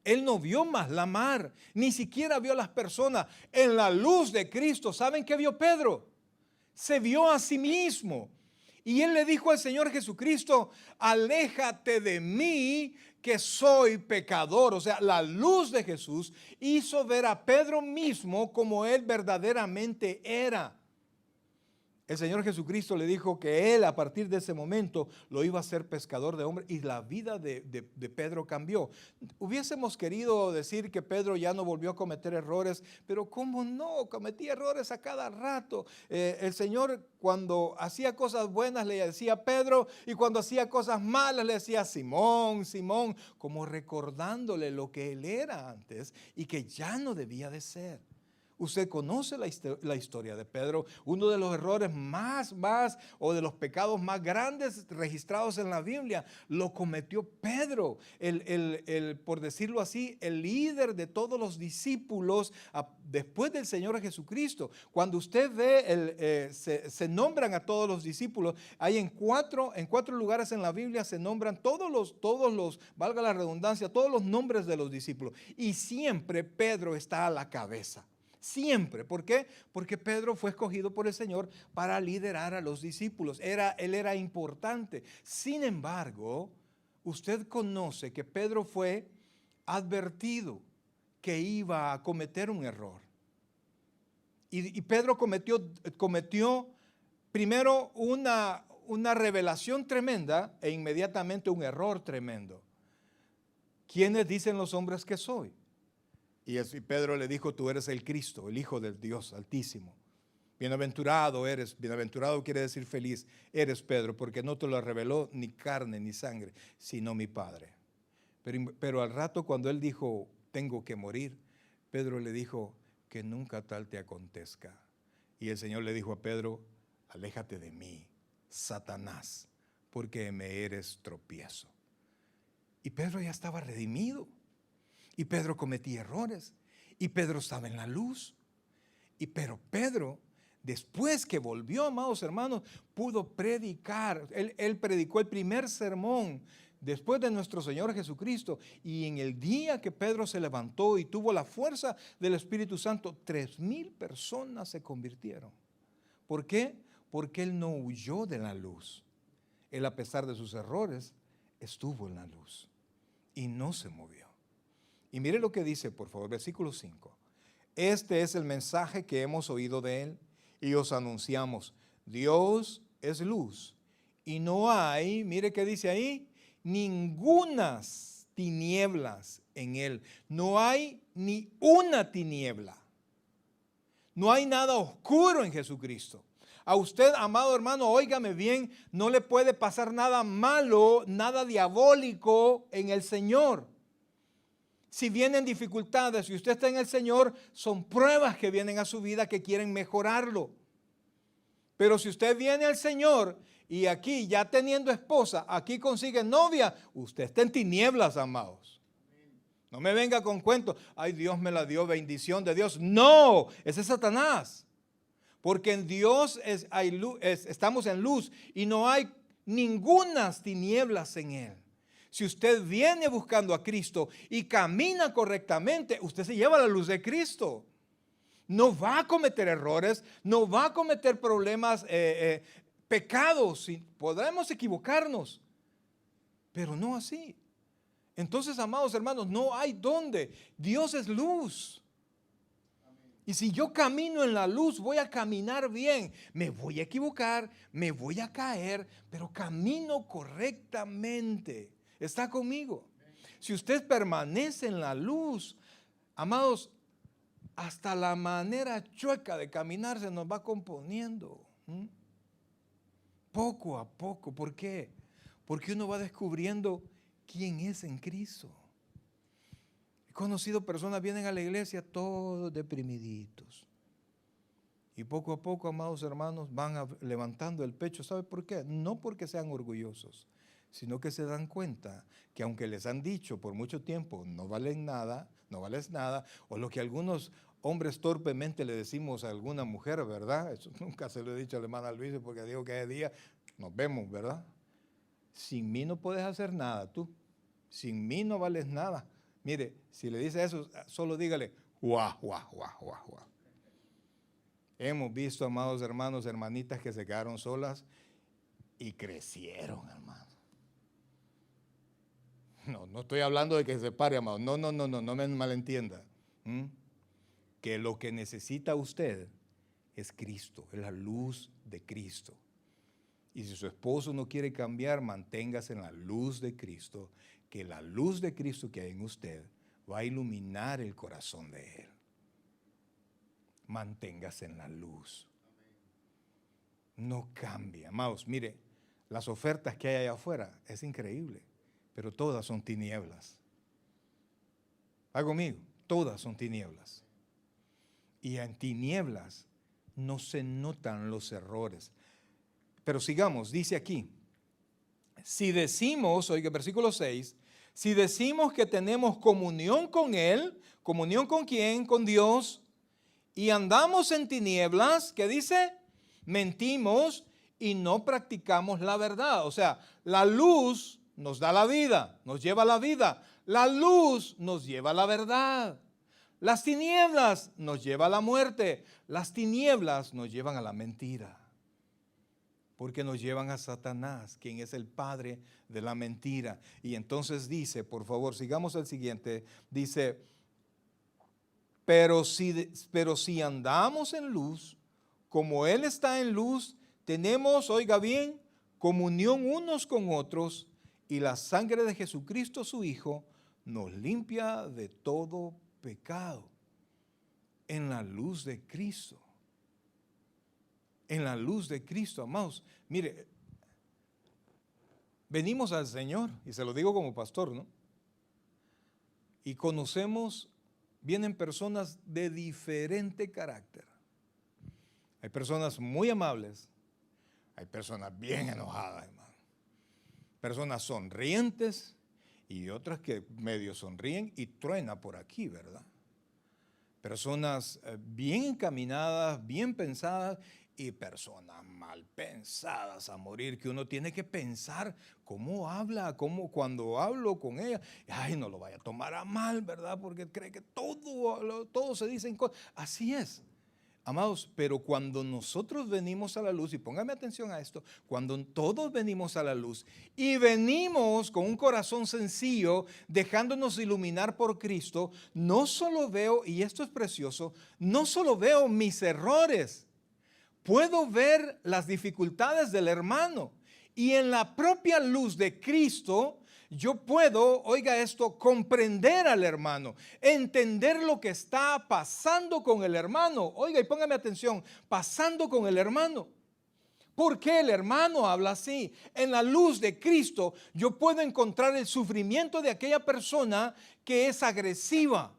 Él no vio más la mar, ni siquiera vio las personas. En la luz de Cristo, ¿saben qué vio Pedro? Se vio a sí mismo. Y él le dijo al Señor Jesucristo, aléjate de mí que soy pecador. O sea, la luz de Jesús hizo ver a Pedro mismo como él verdaderamente era. El Señor Jesucristo le dijo que él a partir de ese momento lo iba a hacer pescador de hombres y la vida de Pedro cambió. Hubiésemos querido decir que Pedro ya no volvió a cometer errores, pero ¿cómo no? Cometía errores a cada rato. El Señor cuando hacía cosas buenas le decía a Pedro y cuando hacía cosas malas le decía Simón, Simón, como recordándole lo que él era antes y que ya no debía de ser. Usted conoce la historia de Pedro. Uno de los errores más o de los pecados más grandes registrados en la Biblia lo cometió Pedro, por decirlo así, el líder de todos los discípulos después del Señor Jesucristo. Cuando usted ve, se nombran a todos los discípulos, hay en cuatro lugares en la Biblia se nombran todos los, valga la redundancia, todos los nombres de los discípulos. Y siempre Pedro está a la cabeza. Siempre. ¿Por qué? Porque Pedro fue escogido por el Señor para liderar a los discípulos. Él era importante. Sin embargo, usted conoce que Pedro fue advertido que iba a cometer un error. Y Pedro cometió primero una revelación tremenda e inmediatamente un error tremendo. ¿Quiénes dicen los hombres que soy? Y Pedro le dijo, tú eres el Cristo, el Hijo del Dios Altísimo. Bienaventurado eres, bienaventurado quiere decir feliz, eres Pedro, porque no te lo reveló ni carne ni sangre, sino mi Padre. Pero al rato cuando él dijo, tengo que morir, Pedro le dijo, que nunca tal te acontezca. Y el Señor le dijo a Pedro, aléjate de mí, Satanás, porque me eres tropiezo. Y Pedro ya estaba redimido. Y Pedro cometía errores. Y Pedro estaba en la luz. Pero Pedro, después que volvió, amados hermanos, pudo predicar. Él predicó el primer sermón después de nuestro Señor Jesucristo. Y en el día que Pedro se levantó y tuvo la fuerza del Espíritu Santo, 3,000 personas se convirtieron. ¿Por qué? Porque él no huyó de la luz. Él, a pesar de sus errores, estuvo en la luz y no se movió. Y mire lo que dice, por favor, versículo 5. Este es el mensaje que hemos oído de él y os anunciamos. Dios es luz y no hay, mire qué dice ahí, ningunas tinieblas en él. No hay ni una tiniebla. No hay nada oscuro en Jesucristo. A usted, amado hermano, óigame bien, no le puede pasar nada malo, nada diabólico en el Señor. Si vienen dificultades y usted está en el Señor, son pruebas que vienen a su vida que quieren mejorarlo. Pero si usted viene al Señor y aquí ya teniendo esposa, aquí consigue novia, usted está en tinieblas, amados. No me venga con cuentos, ay, Dios me la dio, bendición de Dios. No, ese es Satanás. Porque en Dios estamos en luz y no hay ninguna tinieblas en él. Si usted viene buscando a Cristo y camina correctamente, usted se lleva la luz de Cristo. No va a cometer errores, no va a cometer problemas, pecados. Podremos equivocarnos, pero no así. Entonces, amados hermanos, no hay dónde. Dios es luz. Y si yo camino en la luz, voy a caminar bien. Me voy a equivocar, me voy a caer, pero camino correctamente. ¿Está conmigo? Si usted permanece en la luz, amados, hasta la manera chueca de caminar se nos va componiendo. Poco a poco. ¿Por qué? Porque uno va descubriendo quién es en Cristo. He conocido personas, vienen a la iglesia todos deprimiditos. Y poco a poco, amados hermanos, van levantando el pecho. ¿Sabe por qué? No porque sean orgullosos, sino que se dan cuenta que aunque les han dicho por mucho tiempo, no valen nada, no vales nada, o lo que algunos hombres torpemente le decimos a alguna mujer, ¿verdad? Eso nunca se lo he dicho a la hermana Luisa porque digo que ese día nos vemos, ¿verdad? Sin mí no puedes hacer nada tú, sin mí no vales nada. Mire, si le dice eso, solo dígale, guau, guau, guau, guau, guau. Hemos visto, amados hermanos, hermanitas que se quedaron solas y crecieron, hermano. No estoy hablando de que se pare, amado. No me malentienda. Que lo que necesita usted es Cristo, es la luz de Cristo. Y si su esposo no quiere cambiar, manténgase en la luz de Cristo, que la luz de Cristo que hay en usted va a iluminar el corazón de él. Manténgase en la luz. No cambie, amados. Mire, las ofertas que hay allá afuera es increíble, pero todas son tinieblas. ¿Va conmigo? Todas son tinieblas. Y en tinieblas no se notan los errores. Pero sigamos, dice aquí, si decimos, oiga, versículo 6, si decimos que tenemos comunión con Él, ¿comunión con quién? Con Dios, y andamos en tinieblas, ¿qué dice? Mentimos y no practicamos la verdad. O sea, la luz nos da la vida, nos lleva a la vida. La luz nos lleva a la verdad. Las tinieblas nos llevan a la muerte. Las tinieblas nos llevan a la mentira. Porque nos llevan a Satanás, quien es el padre de la mentira. Y entonces dice, por favor, sigamos al siguiente, dice, pero si andamos en luz, como Él está en luz, tenemos, oiga bien, comunión unos con otros, y la sangre de Jesucristo, su Hijo, nos limpia de todo pecado. En la luz de Cristo. En la luz de Cristo, amados. Mire, venimos al Señor, y se lo digo como pastor, ¿no? Y conocemos, vienen personas de diferente carácter. Hay personas muy amables, hay personas bien enojadas, hermano. Personas sonrientes y otras que medio sonríen y truena por aquí, ¿verdad? Personas bien encaminadas, bien pensadas y personas mal pensadas a morir, que uno tiene que pensar cómo habla, cuando hablo con ella, ay, no lo vaya a tomar a mal, ¿verdad? Porque cree que todo se dice en cosas. Así es. Amados, pero cuando nosotros venimos a la luz, y póngame atención a esto, cuando todos venimos a la luz y venimos con un corazón sencillo, dejándonos iluminar por Cristo, no solo veo, y esto es precioso, no solo veo mis errores, puedo ver las dificultades del hermano. Y en la propia luz de Cristo, yo puedo, oiga esto, comprender al hermano, entender lo que está pasando con el hermano. Oiga, y póngame atención, pasando con el hermano. ¿Por qué el hermano habla así? En la luz de Cristo, yo puedo encontrar el sufrimiento de aquella persona que es agresiva.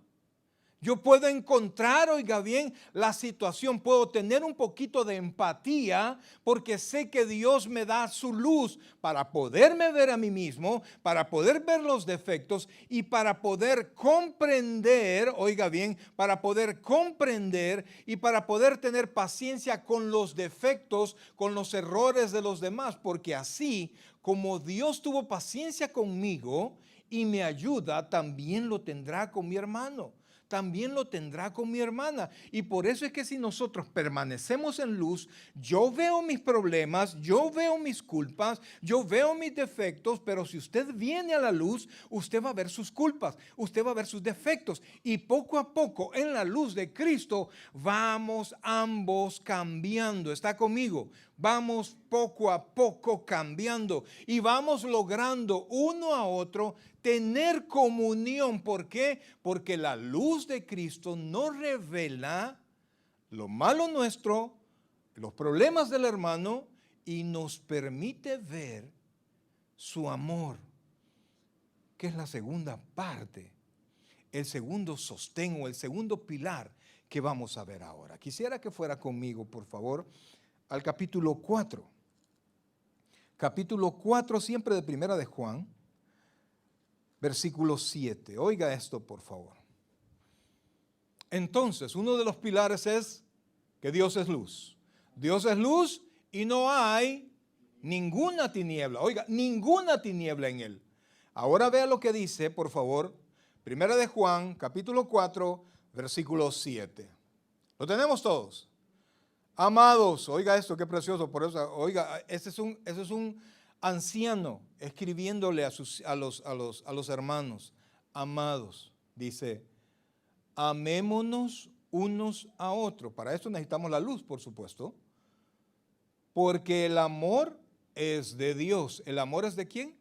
Yo puedo encontrar, oiga bien, la situación, puedo tener un poquito de empatía porque sé que Dios me da su luz para poderme ver a mí mismo, para poder ver los defectos y para poder comprender, oiga bien, para poder comprender y para poder tener paciencia con los defectos, con los errores de los demás, porque así como Dios tuvo paciencia conmigo y me ayuda, también lo tendrá con mi hermano. También lo tendrá con mi hermana. Y por eso es que si nosotros permanecemos en luz, yo veo mis problemas, yo veo mis culpas, yo veo mis defectos, pero si usted viene a la luz, usted va a ver sus culpas, usted va a ver sus defectos. Y poco a poco, en la luz de Cristo, vamos ambos cambiando. ¿Está conmigo? Vamos poco a poco cambiando y vamos logrando uno a otro tener comunión. ¿Por qué? Porque la luz de Cristo nos revela lo malo nuestro, los problemas del hermano y nos permite ver su amor, que es la segunda parte, el segundo sostén o el segundo pilar que vamos a ver ahora. Quisiera que fuera conmigo, por favor, al capítulo 4. Capítulo 4 siempre de Primera de Juan, versículo 7. Oiga esto, por favor. Entonces, uno de los pilares es que Dios es luz. Dios es luz y no hay ninguna tiniebla. Oiga, ninguna tiniebla en él. Ahora vea lo que dice, por favor, Primera de Juan, capítulo 4, versículo 7. ¿Lo tenemos todos? Amados, oiga esto, qué precioso. Por eso, oiga, ese es un anciano escribiéndole a los hermanos. Amados, dice, amémonos unos a otros. Para esto necesitamos la luz, por supuesto. Porque el amor es de Dios. ¿El amor es de quién?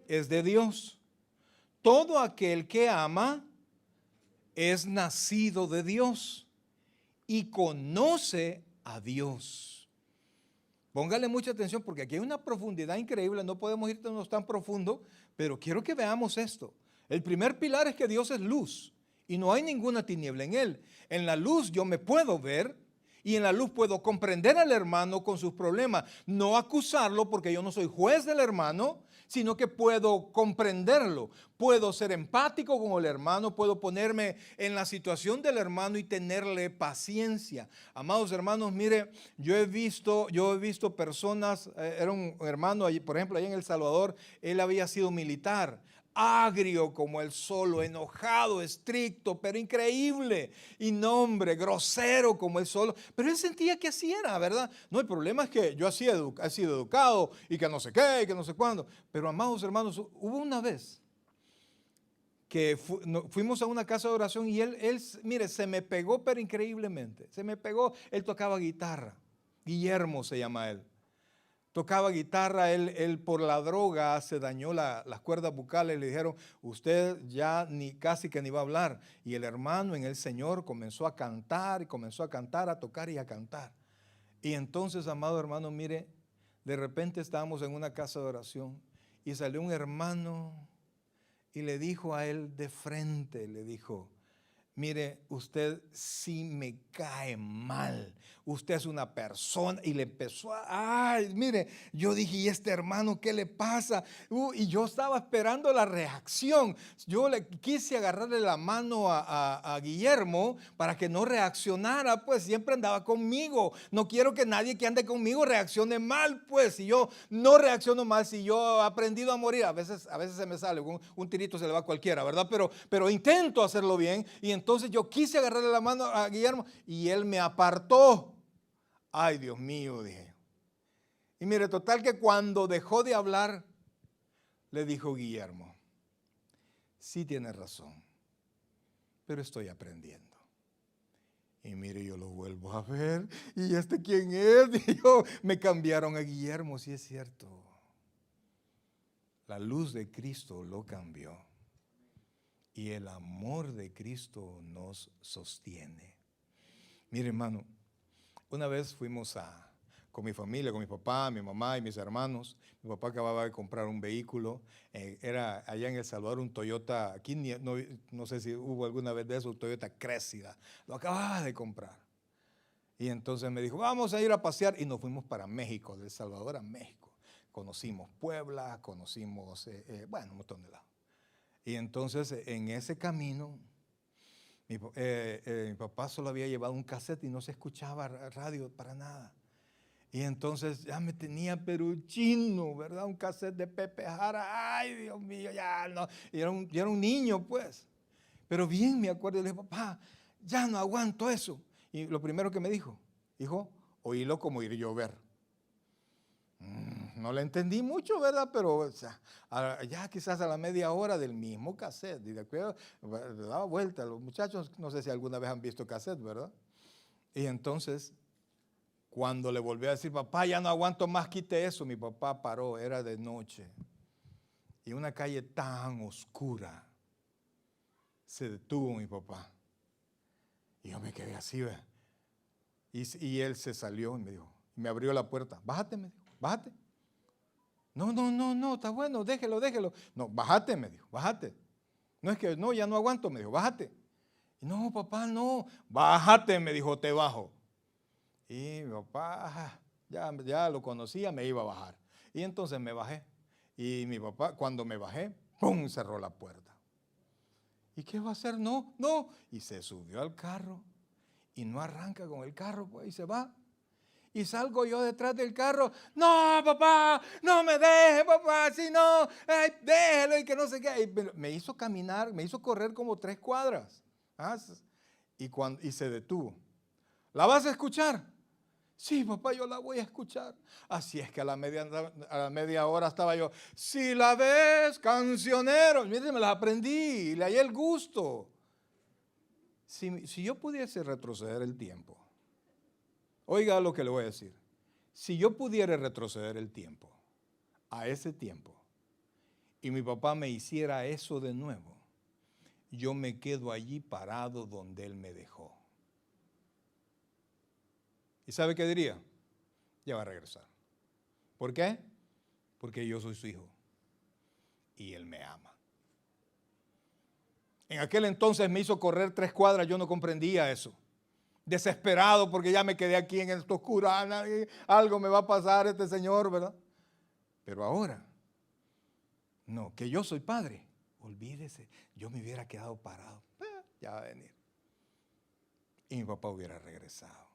Es de Dios. Todo aquel que ama es nacido de Dios y conoce a Dios. Póngale mucha atención porque aquí hay una profundidad increíble. No podemos irnos tan profundo, pero quiero que veamos esto. El primer pilar es que Dios es luz y no hay ninguna tiniebla en Él. En la luz yo me puedo ver y en la luz puedo comprender al hermano con sus problemas. No acusarlo porque yo no soy juez del hermano, sino que puedo comprenderlo. Puedo ser empático con el hermano, puedo ponerme en la situación del hermano y tenerle paciencia. Amados hermanos, mire, yo he visto personas, era un hermano, por ejemplo, allá en El Salvador, él había sido militar. Agrio como el sol, enojado, estricto, pero increíble. Y no, hombre, grosero como el sol. Pero él sentía que así era, ¿verdad? No, el problema es que yo he sido educado y que no sé qué, y que no sé cuándo. Pero amados hermanos, hubo una vez que fuimos a una casa de oración y él, mire, se me pegó, pero increíblemente. Se me pegó, él tocaba guitarra. Guillermo se llama él. Tocaba guitarra, él por la droga se dañó las cuerdas bucales, le dijeron, usted ya casi que ni va a hablar. Y el hermano en el Señor comenzó a cantar y comenzó a cantar, a tocar y a cantar. Y entonces, amado hermano, mire, de repente estábamos en una casa de oración y salió un hermano y le dijo a él de frente, le dijo, mire, usted sí me cae mal. Usted es una persona. Y le empezó ay, mire, yo dije, ¿y este hermano qué le pasa? Y yo estaba esperando la reacción. Yo le quise agarrarle la mano a Guillermo para que no reaccionara, pues siempre andaba conmigo. No quiero que nadie que ande conmigo reaccione mal, pues. Si yo no reacciono mal, si yo he aprendido a morir, a veces se me sale, un tirito se le va a cualquiera, ¿verdad? Pero intento hacerlo bien. Y entonces yo quise agarrarle la mano a Guillermo y él me apartó. Ay, Dios mío, dije. Y mire, total que cuando dejó de hablar, le dijo Guillermo, sí tienes razón, pero estoy aprendiendo. Y mire, yo lo vuelvo a ver. ¿Y este quién es? Y yo, me cambiaron a Guillermo, sí es cierto. La luz de Cristo lo cambió. Y el amor de Cristo nos sostiene. Mire, hermano, una vez fuimos con mi familia, con mi papá, mi mamá y mis hermanos. Mi papá acababa de comprar un vehículo. Era allá en El Salvador un Toyota, aquí no sé si hubo alguna vez de eso, un Toyota Cressida. Lo acababa de comprar. Y entonces me dijo, vamos a ir a pasear. Y nos fuimos para México, de El Salvador a México. Conocimos Puebla, conocimos, bueno, un montón de lados. Y entonces en ese camino, mi papá solo había llevado un cassette y no se escuchaba radio para nada. Y entonces ya me tenía peruchino, ¿verdad? Un cassette de Pepe Jara. Ay, Dios mío, ya no. Y era un niño, pues. Pero bien me acuerdo, le dije, papá, ya no aguanto eso. Y lo primero que me dijo, hijo, oílo como ir llover. No le entendí mucho, ¿verdad? Pero o sea, ya quizás a la media hora del mismo cassette, y de acuerdo, le daba vuelta. Los muchachos, no sé si alguna vez han visto cassette, ¿verdad? Y entonces, cuando le volví a decir, papá, ya no aguanto más, quite eso, mi papá paró, era de noche. Y una calle tan oscura, se detuvo mi papá. Y yo me quedé así, ¿verdad? Y él se salió y me dijo, me abrió la puerta, bájate, me dijo, bájate. No, está bueno, déjelo. No, bájate, me dijo, bájate. No es que, no, ya no aguanto, me dijo, bájate. No, papá, no, bájate, me dijo, te bajo. Y mi papá, ya lo conocía, me iba a bajar. Y entonces me bajé. Y mi papá, cuando me bajé, ¡pum!, cerró la puerta. ¿Y qué va a hacer? No. Y se subió al carro y no arranca con el carro, pues, y se va. Y salgo yo detrás del carro, no, papá, no me deje, papá, si no, déjelo y que no sé qué. Y me hizo caminar, me hizo correr como 3 cuadras. Y se detuvo. ¿La vas a escuchar? Sí, papá, yo la voy a escuchar. Así es que a la media hora estaba yo, si la ves, cancionero. Miren, me las aprendí, le hallé el gusto. Si yo pudiese retroceder el tiempo, oiga lo que le voy a decir. Si yo pudiera retroceder el tiempo, a ese tiempo, y mi papá me hiciera eso de nuevo, yo me quedo allí parado donde él me dejó. ¿Y sabe qué diría? Ya va a regresar. ¿Por qué? Porque yo soy su hijo y él me ama. En aquel entonces me hizo correr 3 cuadras, yo no comprendía eso. Desesperado porque ya me quedé aquí en esta oscura, algo me va a pasar este señor, ¿verdad? Pero ahora, no, que yo soy padre, olvídese, yo me hubiera quedado parado, ya va a venir. Y mi papá hubiera regresado.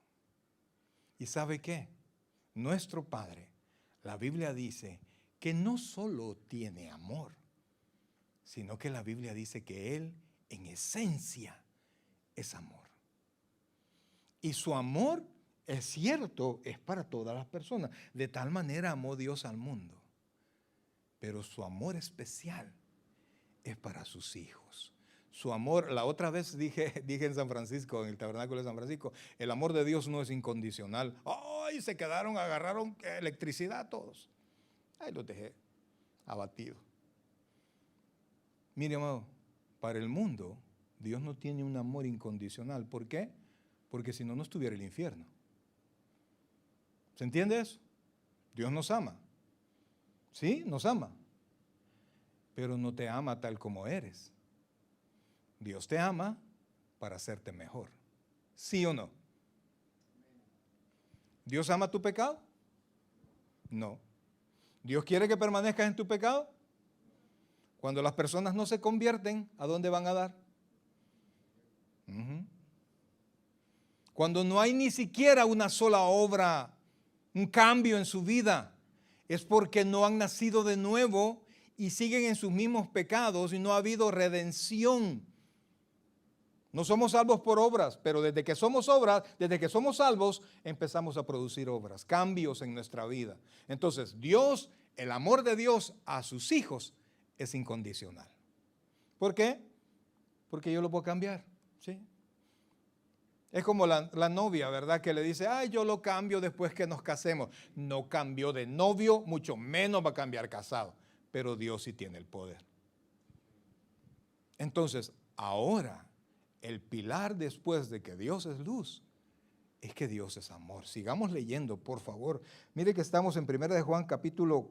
¿Y sabe qué? Nuestro Padre, la Biblia dice que no solo tiene amor, sino que la Biblia dice que Él en esencia es amor. Y su amor, es cierto, es para todas las personas. De tal manera amó Dios al mundo. Pero su amor especial es para sus hijos. Su amor, la otra vez dije en San Francisco, en el tabernáculo de San Francisco, el amor de Dios no es incondicional. ¡Ay! Se quedaron, agarraron electricidad todos. Ahí los dejé abatidos. Mire, amado, para el mundo, Dios no tiene un amor incondicional. ¿Por qué? Porque si no, no estuviera el infierno. ¿Se entiende eso? Dios nos ama. Sí, nos ama. Pero no te ama tal como eres. Dios te ama para hacerte mejor. ¿Sí o no? ¿Dios ama tu pecado? No. ¿Dios quiere que permanezcas en tu pecado? Cuando las personas no se convierten, ¿a dónde van a dar? Cuando no hay ni siquiera una sola obra, un cambio en su vida, es porque no han nacido de nuevo y siguen en sus mismos pecados y no ha habido redención. No somos salvos por obras, pero desde que somos salvos, empezamos a producir obras, cambios en nuestra vida. Entonces, Dios, el amor de Dios a sus hijos es incondicional. ¿Por qué? Porque yo lo puedo cambiar, ¿sí? Es como la novia, ¿verdad? Que le dice, ay, yo lo cambio después que nos casemos. No cambió de novio, mucho menos va a cambiar casado. Pero Dios sí tiene el poder. Entonces, ahora, el pilar después de que Dios es luz, es que Dios es amor. Sigamos leyendo, por favor. Mire que estamos en 1 de Juan capítulo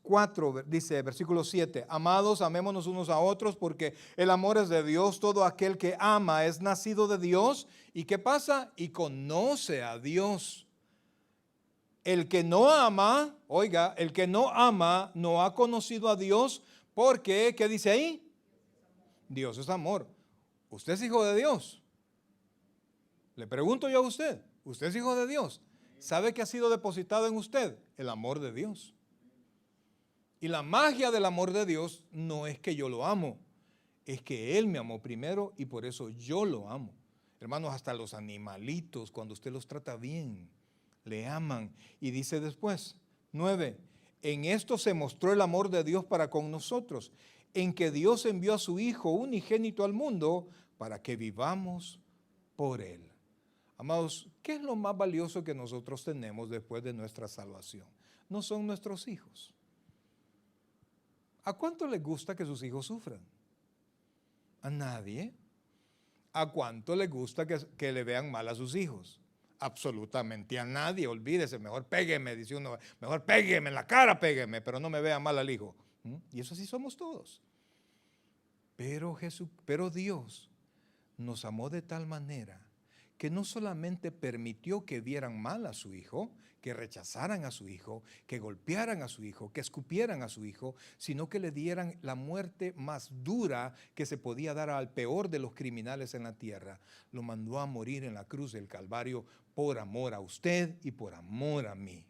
4, dice, versículo 7. Amados, amémonos unos a otros porque el amor es de Dios. Todo aquel que ama es nacido de Dios. ¿Y qué pasa? Y conoce a Dios. El que no ama, oiga, el que no ama no ha conocido a Dios porque, ¿qué dice ahí? Dios es amor. ¿Usted es hijo de Dios? Le pregunto yo a usted, ¿usted es hijo de Dios? ¿Sabe que ha sido depositado en usted? El amor de Dios. Y la magia del amor de Dios no es que yo lo amo, es que Él me amó primero y por eso yo lo amo. Hermanos, hasta los animalitos, cuando usted los trata bien, le aman. Y dice después, 9, en esto se mostró el amor de Dios para con nosotros, en que Dios envió a su Hijo unigénito al mundo para que vivamos por Él. Amados, ¿qué es lo más valioso que nosotros tenemos después de nuestra salvación? No son nuestros hijos. ¿A cuánto les gusta que sus hijos sufran? A nadie. ¿A cuánto les gusta que le vean mal a sus hijos? Absolutamente a nadie, olvídese, mejor pégueme, dice uno, mejor pégueme en la cara, pégueme, pero no me vea mal al hijo. Y eso sí somos todos. Pero Dios nos amó de tal manera que no solamente permitió que vieran mal a su hijo, que rechazaran a su hijo, que golpearan a su hijo, que escupieran a su hijo, sino que le dieran la muerte más dura que se podía dar al peor de los criminales en la tierra. Lo mandó a morir en la cruz del Calvario por amor a usted y por amor a mí.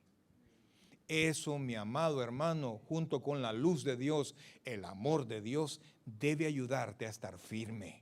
Eso, mi amado hermano, junto con la luz de Dios, el amor de Dios, debe ayudarte a estar firme.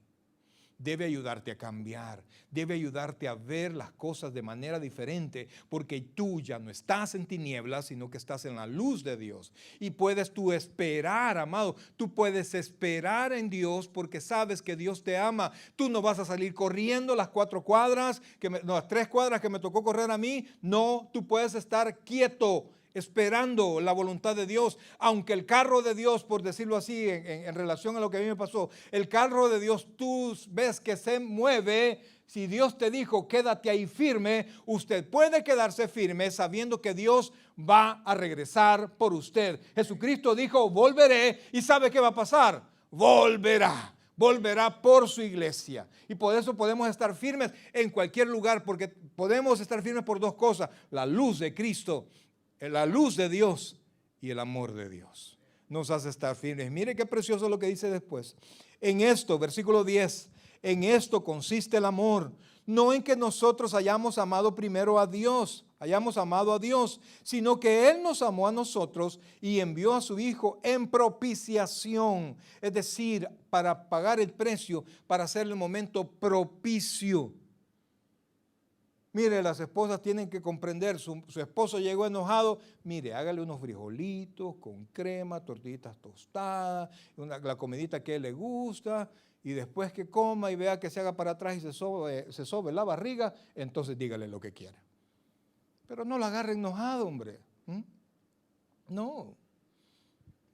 debe ayudarte a cambiar, debe ayudarte a ver las cosas de manera diferente, porque tú ya no estás en tinieblas, sino que estás en la luz de Dios. Y puedes tú esperar, amado, tú puedes esperar en Dios porque sabes que Dios te ama. Tú no vas a salir corriendo las 4 cuadras, las 3 cuadras que me tocó correr a mí. No, tú puedes estar quieto, esperando la voluntad de Dios, aunque el carro de Dios, por decirlo así, en relación a lo que a mí me pasó, el carro de Dios tú ves que se mueve. Si Dios te dijo quédate ahí firme, usted puede quedarse firme sabiendo que Dios va a regresar por usted. Jesucristo dijo volveré, y ¿sabe qué va a pasar? Volverá por su iglesia. Y por eso podemos estar firmes en cualquier lugar, porque podemos estar firmes por 2 cosas: la luz de Cristo, la luz de Dios y el amor de Dios. Nos hace estar firmes. Mire qué precioso lo que dice después. En esto, versículo 10, en esto consiste el amor, no en que nosotros hayamos amado primero a Dios, sino que Él nos amó a nosotros y envió a su Hijo en propiciación, es decir, para pagar el precio, para hacer el momento propicio. Mire, las esposas tienen que comprender, su esposo llegó enojado, mire, hágale unos frijolitos con crema, tortillitas tostadas, la comidita que a él le gusta, y después que coma y vea que se haga para atrás y se sobe la barriga, entonces dígale lo que quiera. Pero no la agarre enojado, hombre. No.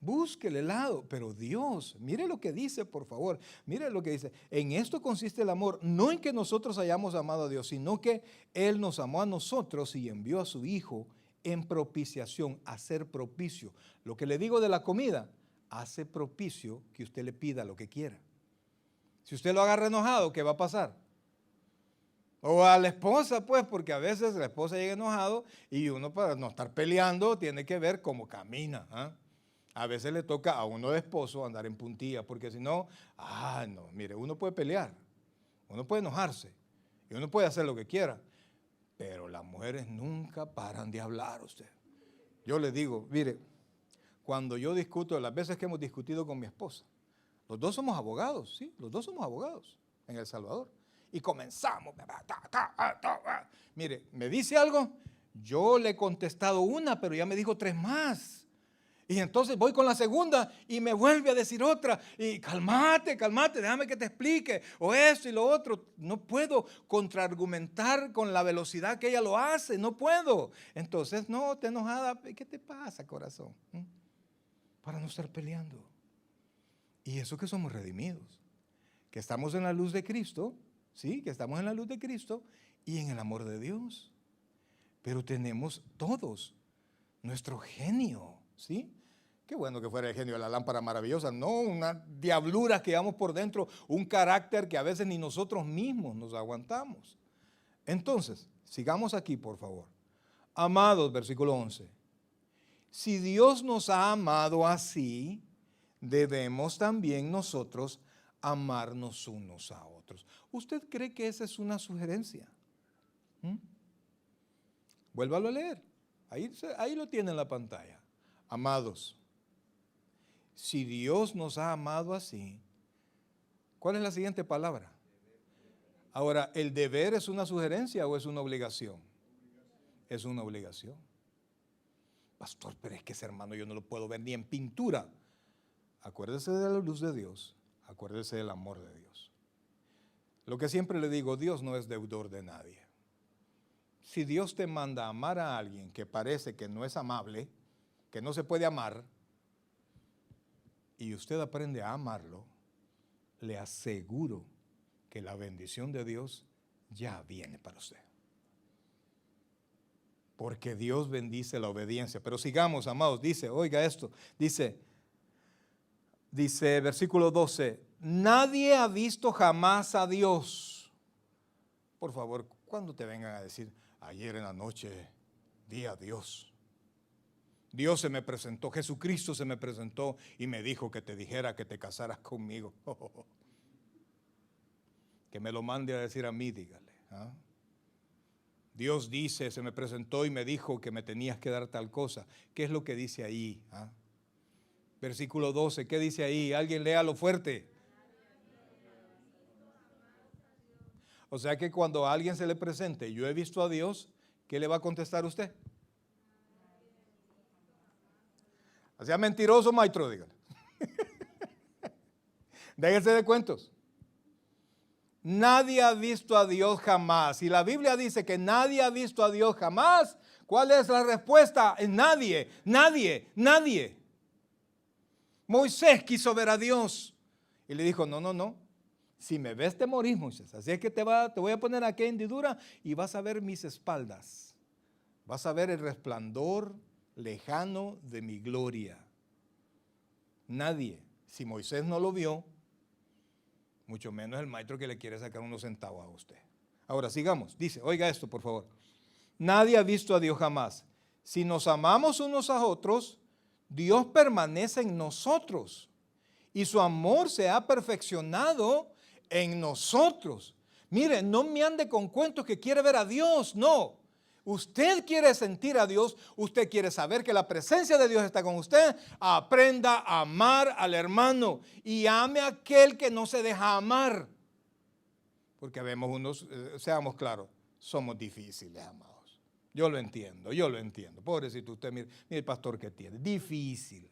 Busque el helado, pero Dios, mire lo que dice, por favor, mire lo que dice: en esto consiste el amor, no en que nosotros hayamos amado a Dios, sino que Él nos amó a nosotros y envió a su Hijo en propiciación, a ser propicio. Lo que le digo de la comida, hace propicio que usted le pida lo que quiera. Si usted lo agarra enojado, ¿qué va a pasar? O a la esposa, pues, porque a veces la esposa llega enojado y uno, para no estar peleando, tiene que ver cómo camina, ¿ah? A veces le toca a uno de esposo andar en puntilla, porque si no, no, mire, uno puede pelear, uno puede enojarse y uno puede hacer lo que quiera, pero las mujeres nunca paran de hablar usted. Yo le digo, mire, cuando yo discuto, las veces que hemos discutido con mi esposa, los dos somos abogados, ¿sí? Los dos somos abogados en El Salvador. Y comenzamos, mire, me dice algo, yo le he contestado una, pero ya me dijo 3 más. Y entonces voy con la segunda y me vuelve a decir otra. Y cálmate, déjame que te explique. O esto y lo otro. No puedo contraargumentar con la velocidad que ella lo hace. No puedo. Entonces, no, te enojada. ¿Qué te pasa, corazón? Para no estar peleando. Y eso que somos redimidos. Que estamos en la luz de Cristo. Sí, que estamos en la luz de Cristo y en el amor de Dios. Pero tenemos todos nuestro genio. ¿Sí? Qué bueno que fuera el genio de la lámpara maravillosa, no una diablura que llevamos por dentro, un carácter que a veces ni nosotros mismos nos aguantamos. Entonces, sigamos aquí, por favor. Amados, versículo 11. Si Dios nos ha amado así, debemos también nosotros amarnos unos a otros. ¿Usted cree que esa es una sugerencia? Vuélvalo a leer. Ahí lo tiene en la pantalla. Amados, si Dios nos ha amado así, ¿cuál es la siguiente palabra? Ahora, ¿el deber es una sugerencia o es una obligación? Es una obligación. Pastor, pero es que ese hermano yo no lo puedo ver ni en pintura. Acuérdese de la luz de Dios, acuérdese del amor de Dios. Lo que siempre le digo, Dios no es deudor de nadie. Si Dios te manda a amar a alguien que parece que no es amable, que no se puede amar, y usted aprende a amarlo, le aseguro que la bendición de Dios ya viene para usted. Porque Dios bendice la obediencia. Pero sigamos, amados, dice, oiga esto, dice versículo 12, nadie ha visto jamás a Dios. Por favor, cuando te vengan a decir, ayer en la noche vi a Dios. Dios se me presentó, Jesucristo se me presentó y me dijo que te dijera que te casaras conmigo. Que me lo mande a decir a mí, dígale. Dios dice, se me presentó y me dijo que me tenías que dar tal cosa. ¿Qué es lo que dice ahí? Versículo 12, ¿qué dice ahí? Alguien léalo fuerte. O sea que cuando a alguien se le presente, yo he visto a Dios, ¿qué le va a contestar usted? O sea, mentiroso, maestro, dígale. Déjese de cuentos. Nadie ha visto a Dios jamás. Y la Biblia dice que nadie ha visto a Dios jamás. ¿Cuál es la respuesta? Nadie, nadie, nadie. Moisés quiso ver a Dios y le dijo, no, no, no. Si me ves te morís, Moisés. Así es que te voy a poner aquí en hendidura y vas a ver mis espaldas. Vas a ver el resplandor lejano de mi gloria. Nadie. Si Moisés no lo vio, mucho menos el maestro que le quiere sacar unos centavos a usted. Ahora sigamos. Dice, oiga esto por favor. Nadie ha visto a Dios jamás. Si nos amamos unos a otros, Dios permanece en nosotros y su amor se ha perfeccionado en nosotros. Mire, no me ande con cuentos que quiere ver a Dios, no. Usted quiere sentir a Dios, usted quiere saber que la presencia de Dios está con usted. Aprenda a amar al hermano y ame a aquel que no se deja amar. Porque vemos unos, seamos claros, somos difíciles, amados. Yo lo entiendo. Pobrecito usted, mire el pastor que tiene, difícil.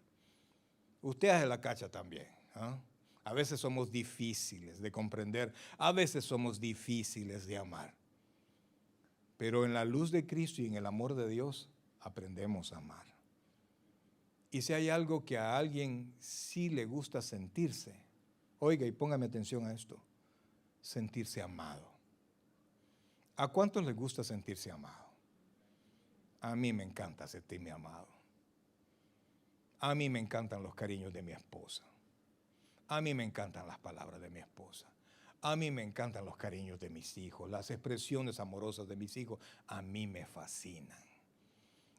Usted hace la cacha también. ¿Ah? A veces somos difíciles de comprender, a veces somos difíciles de amar. Pero en la luz de Cristo y en el amor de Dios aprendemos a amar. Y si hay algo que a alguien sí le gusta sentirse, oiga y póngame atención a esto, sentirse amado. ¿A cuántos les gusta sentirse amado? A mí me encanta sentirme amado. A mí me encantan los cariños de mi esposa. A mí me encantan las palabras de mi esposa. A mí me encantan los cariños de mis hijos, las expresiones amorosas de mis hijos, a mí me fascinan.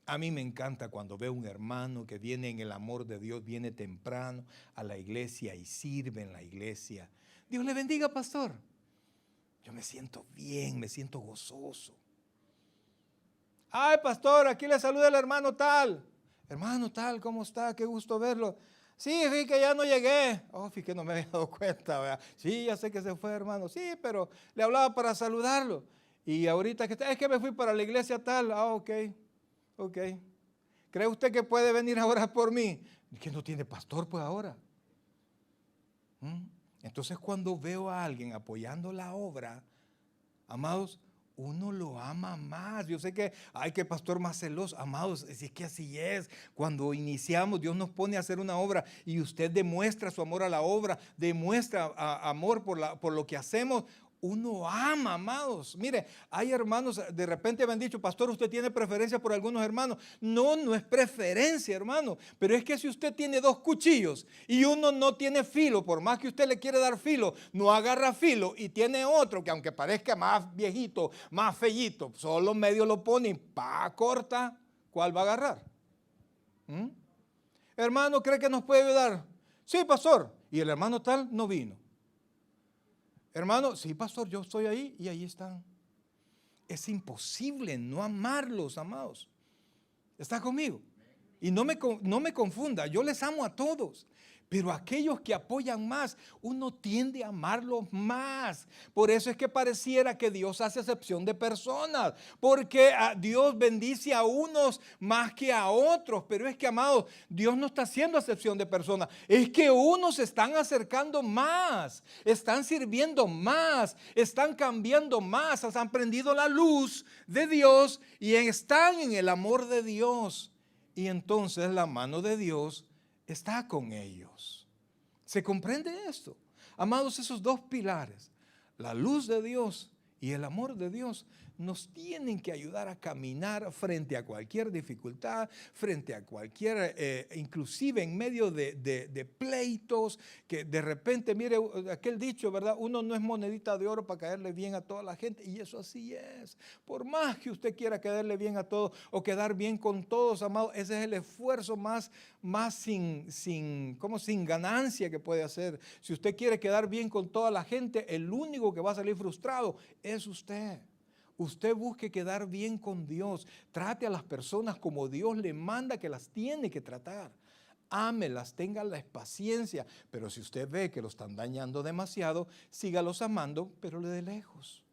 A mí me encanta cuando veo un hermano que viene en el amor de Dios, viene temprano a la iglesia y sirve en la iglesia. Dios le bendiga, pastor. Yo me siento bien, me siento gozoso. Ay, pastor, aquí le saluda el hermano tal. Hermano tal, ¿cómo está? Qué gusto verlo. Sí, fíjate que ya no llegué. Oh, fíjate que no me había dado cuenta, ¿verdad? Sí, ya sé que se fue, hermano. Sí, pero le hablaba para saludarlo. Y ahorita que está, es que me fui para la iglesia tal. Ah, ok. ¿Cree usted que puede venir ahora por mí? Que no tiene pastor pues ahora. Entonces cuando veo a alguien apoyando la obra, amados, uno lo ama más. Yo sé que hay que pastor más celoso. Amados, es que así es. Cuando iniciamos, Dios nos pone a hacer una obra y usted demuestra su amor a la obra, demuestra amor por lo que hacemos. Uno ama, amados. Mire, hay hermanos, de repente me han dicho, pastor, ¿usted tiene preferencia por algunos hermanos? No, no es preferencia, hermano. Pero es que si usted tiene dos cuchillos y uno no tiene filo, por más que usted le quiere dar filo, no agarra filo, y tiene otro que aunque parezca más viejito, más fellito, solo medio lo pone y corta, ¿cuál va a agarrar? Hermano, ¿cree que nos puede ayudar? Sí, pastor. Y el hermano tal no vino. Hermano, sí, pastor, yo estoy ahí y ahí están. Es imposible no amarlos, amados. ¿Está conmigo? Y no me confunda, yo les amo a todos. Pero aquellos que apoyan más, uno tiende a amarlos más. Por eso es que pareciera que Dios hace excepción de personas. Porque Dios bendice a unos más que a otros. Pero es que, amados, Dios no está haciendo excepción de personas. Es que unos se están acercando más. Están sirviendo más. Están cambiando más. Han prendido la luz de Dios y están en el amor de Dios. Y entonces la mano de Dios está con ellos. ¿Se comprende esto? Amados, esos dos pilares, la luz de Dios y el amor de Dios, nos tienen que ayudar a caminar frente a cualquier dificultad, frente a cualquier, inclusive en medio de pleitos, que de repente, mire, aquel dicho, ¿verdad? Uno no es monedita de oro para caerle bien a toda la gente, y eso así es. Por más que usted quiera caerle bien a todos o quedar bien con todos, amados, ese es el esfuerzo más sin ganancia que puede hacer. Si usted quiere quedar bien con toda la gente, el único que va a salir frustrado es usted. Usted busque quedar bien con Dios. Trate a las personas como Dios le manda que las tiene que tratar. Ámelas, téngales paciencia. Pero si usted ve que lo están dañando demasiado, sígalos amando, pero de lejos.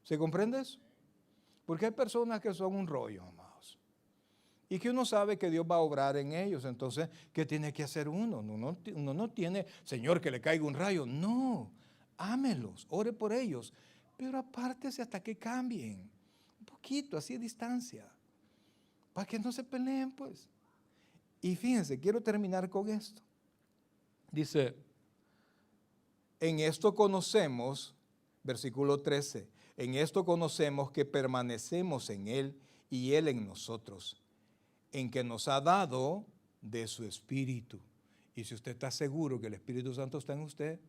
¿Se comprende eso? Porque hay personas que son un rollo, amados. Y que uno sabe que Dios va a obrar en ellos. Entonces, ¿qué tiene que hacer uno? Uno no tiene, Señor, que le caiga un rayo. No, ámelos, ore por ellos. Pero apártese hasta que cambien. Un poquito, así a distancia. Para que no se peleen, pues. Y fíjense, quiero terminar con esto. Dice, en esto conocemos, versículo 13, en esto conocemos que permanecemos en Él y Él en nosotros, en que nos ha dado de su Espíritu. Y si usted está seguro que el Espíritu Santo está en usted,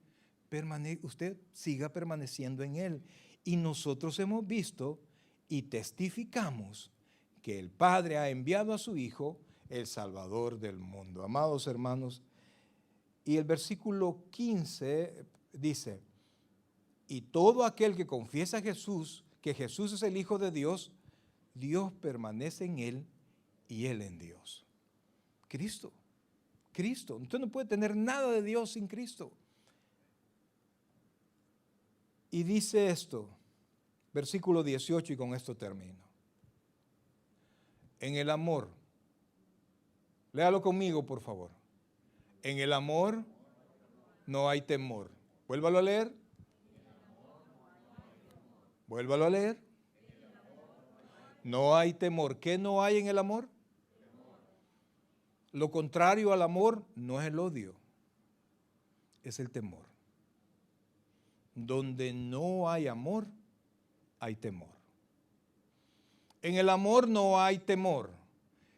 usted siga permaneciendo en Él. Y nosotros hemos visto y testificamos que el Padre ha enviado a su Hijo, el Salvador del mundo. Amados hermanos, y el versículo 15 dice, y todo aquel que confiesa a Jesús, que Jesús es el Hijo de Dios, Dios permanece en él y él en Dios. Cristo. Usted no puede tener nada de Dios sin Cristo. Y dice esto, versículo 18, y con esto termino. En el amor, léalo conmigo, por favor. En el amor no hay temor. Vuélvalo a leer. Vuélvalo a leer. No hay temor. ¿Qué no hay en el amor? Lo contrario al amor no es el odio, es el temor. Donde no hay amor, hay temor. En el amor no hay temor,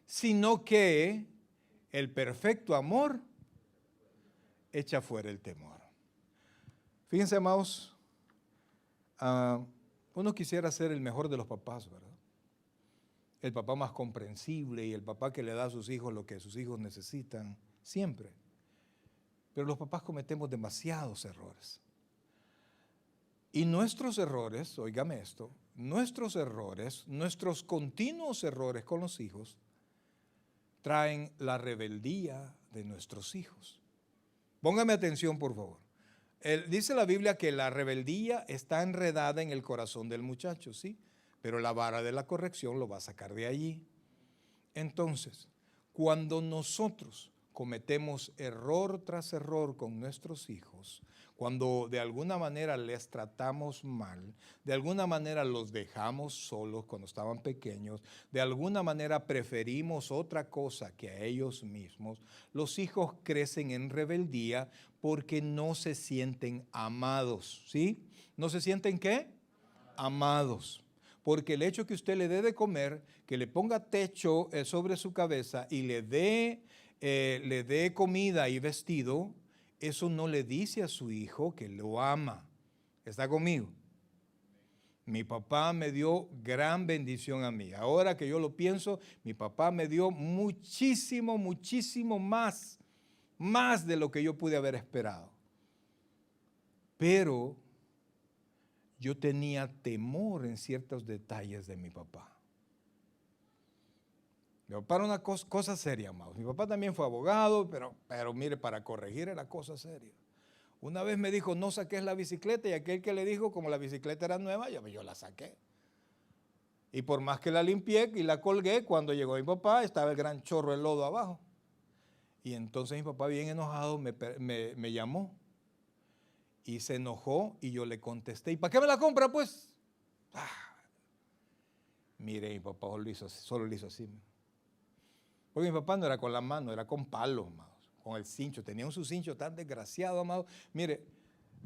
sino que el perfecto amor echa fuera el temor. Fíjense, amados, uno quisiera ser el mejor de los papás, ¿verdad? El papá más comprensible y el papá que le da a sus hijos lo que sus hijos necesitan, siempre. Pero los papás cometemos demasiados errores. Y nuestros errores, óigame esto, nuestros continuos errores con los hijos, traen la rebeldía de nuestros hijos. Póngame atención, por favor. Dice la Biblia que la rebeldía está enredada en el corazón del muchacho, ¿sí? Pero la vara de la corrección lo va a sacar de allí. Entonces, cuando nosotros cometemos error tras error con nuestros hijos, cuando de alguna manera les tratamos mal, de alguna manera los dejamos solos cuando estaban pequeños, de alguna manera preferimos otra cosa que a ellos mismos, los hijos crecen en rebeldía porque no se sienten amados, ¿sí? ¿No se sienten qué? Amados. Porque el hecho que usted le dé de comer, que le ponga techo sobre su cabeza y le dé comida y vestido, eso no le dice a su hijo que lo ama. ¿Está conmigo? Mi papá me dio gran bendición a mí. Ahora que yo lo pienso, mi papá me dio muchísimo, muchísimo más de lo que yo pude haber esperado. Pero yo tenía temor en ciertos detalles de mi papá. Mi papá era una cosa seria, amados. Mi papá también fue abogado, pero mire, para corregir era cosa seria. Una vez me dijo, no saques la bicicleta, y aquel que le dijo, como la bicicleta era nueva, yo la saqué. Y por más que la limpié y la colgué, cuando llegó mi papá, estaba el gran chorro de lodo abajo. Y entonces mi papá, bien enojado, me llamó. Y se enojó y yo le contesté, ¿y para qué me la compra, pues? Mire, mi papá solo lo hizo así. Porque mi papá no era con la mano, era con palos, amados, con el cincho. Tenía su cincho tan desgraciado, amados. Mire,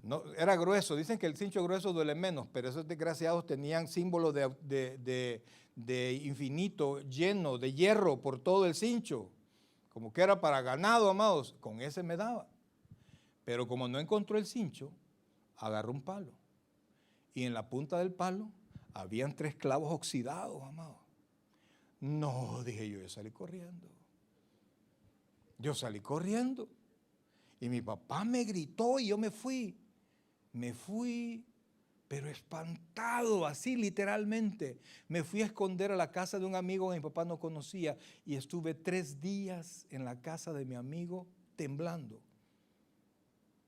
no, era grueso. Dicen que el cincho grueso duele menos, pero esos desgraciados tenían símbolos de infinito, lleno de hierro por todo el cincho. Como que era para ganado, amados. Con ese me daba. Pero como no encontró el cincho, agarró un palo. Y en la punta del palo habían 3 clavos oxidados, amados. No, dije yo salí corriendo. Yo salí corriendo. Y mi papá me gritó y yo me fui. Me fui, pero espantado, así literalmente. Me fui a esconder a la casa de un amigo que mi papá no conocía. Y estuve 3 días en la casa de mi amigo temblando.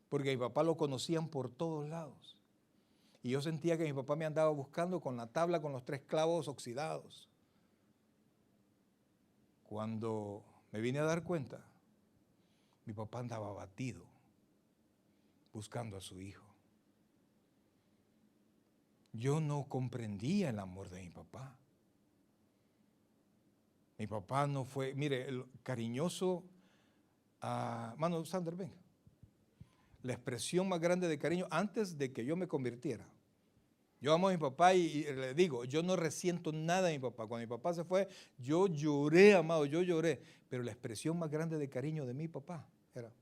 Porque mi papá lo conocían por todos lados. y yo sentía que mi papá me andaba buscando con la tabla con los 3 clavos oxidados. Cuando me vine a dar cuenta, mi papá andaba abatido buscando a su hijo. Yo no comprendía el amor de mi papá. Mi papá no fue, mire, el cariñoso, mano, Sander, venga. La expresión más grande de cariño antes de que yo me convirtiera. Yo amo a mi papá y le digo, yo no resiento nada de mi papá. Cuando mi papá se fue, yo lloré, amado, yo lloré. Pero la expresión más grande de cariño de mi papá era,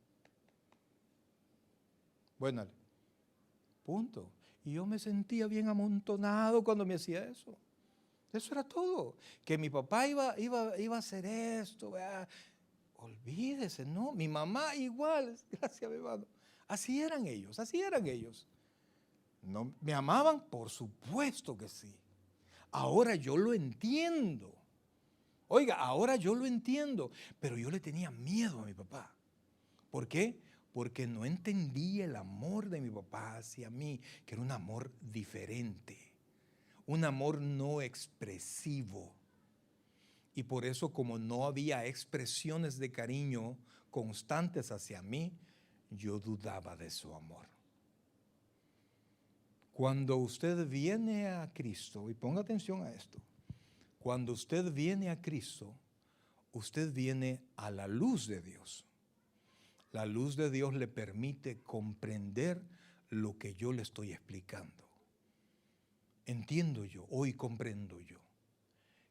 bueno, punto. Y yo me sentía bien amontonado cuando me hacía eso. Eso era todo. Que mi papá iba a hacer esto, ¿verdad? Olvídese, ¿no? Mi mamá igual, gracias, mi hermano. Así eran ellos, así eran ellos. ¿No me amaban? Por supuesto que sí. Ahora yo lo entiendo. Oiga, ahora yo lo entiendo, pero yo le tenía miedo a mi papá. ¿Por qué? Porque no entendía el amor de mi papá hacia mí, que era un amor diferente, un amor no expresivo. Y por eso, como no había expresiones de cariño constantes hacia mí, yo dudaba de su amor. Cuando usted viene a Cristo, y ponga atención a esto, cuando usted viene a Cristo, usted viene a la luz de Dios. La luz de Dios le permite comprender lo que yo le estoy explicando. Entiendo yo, hoy comprendo yo,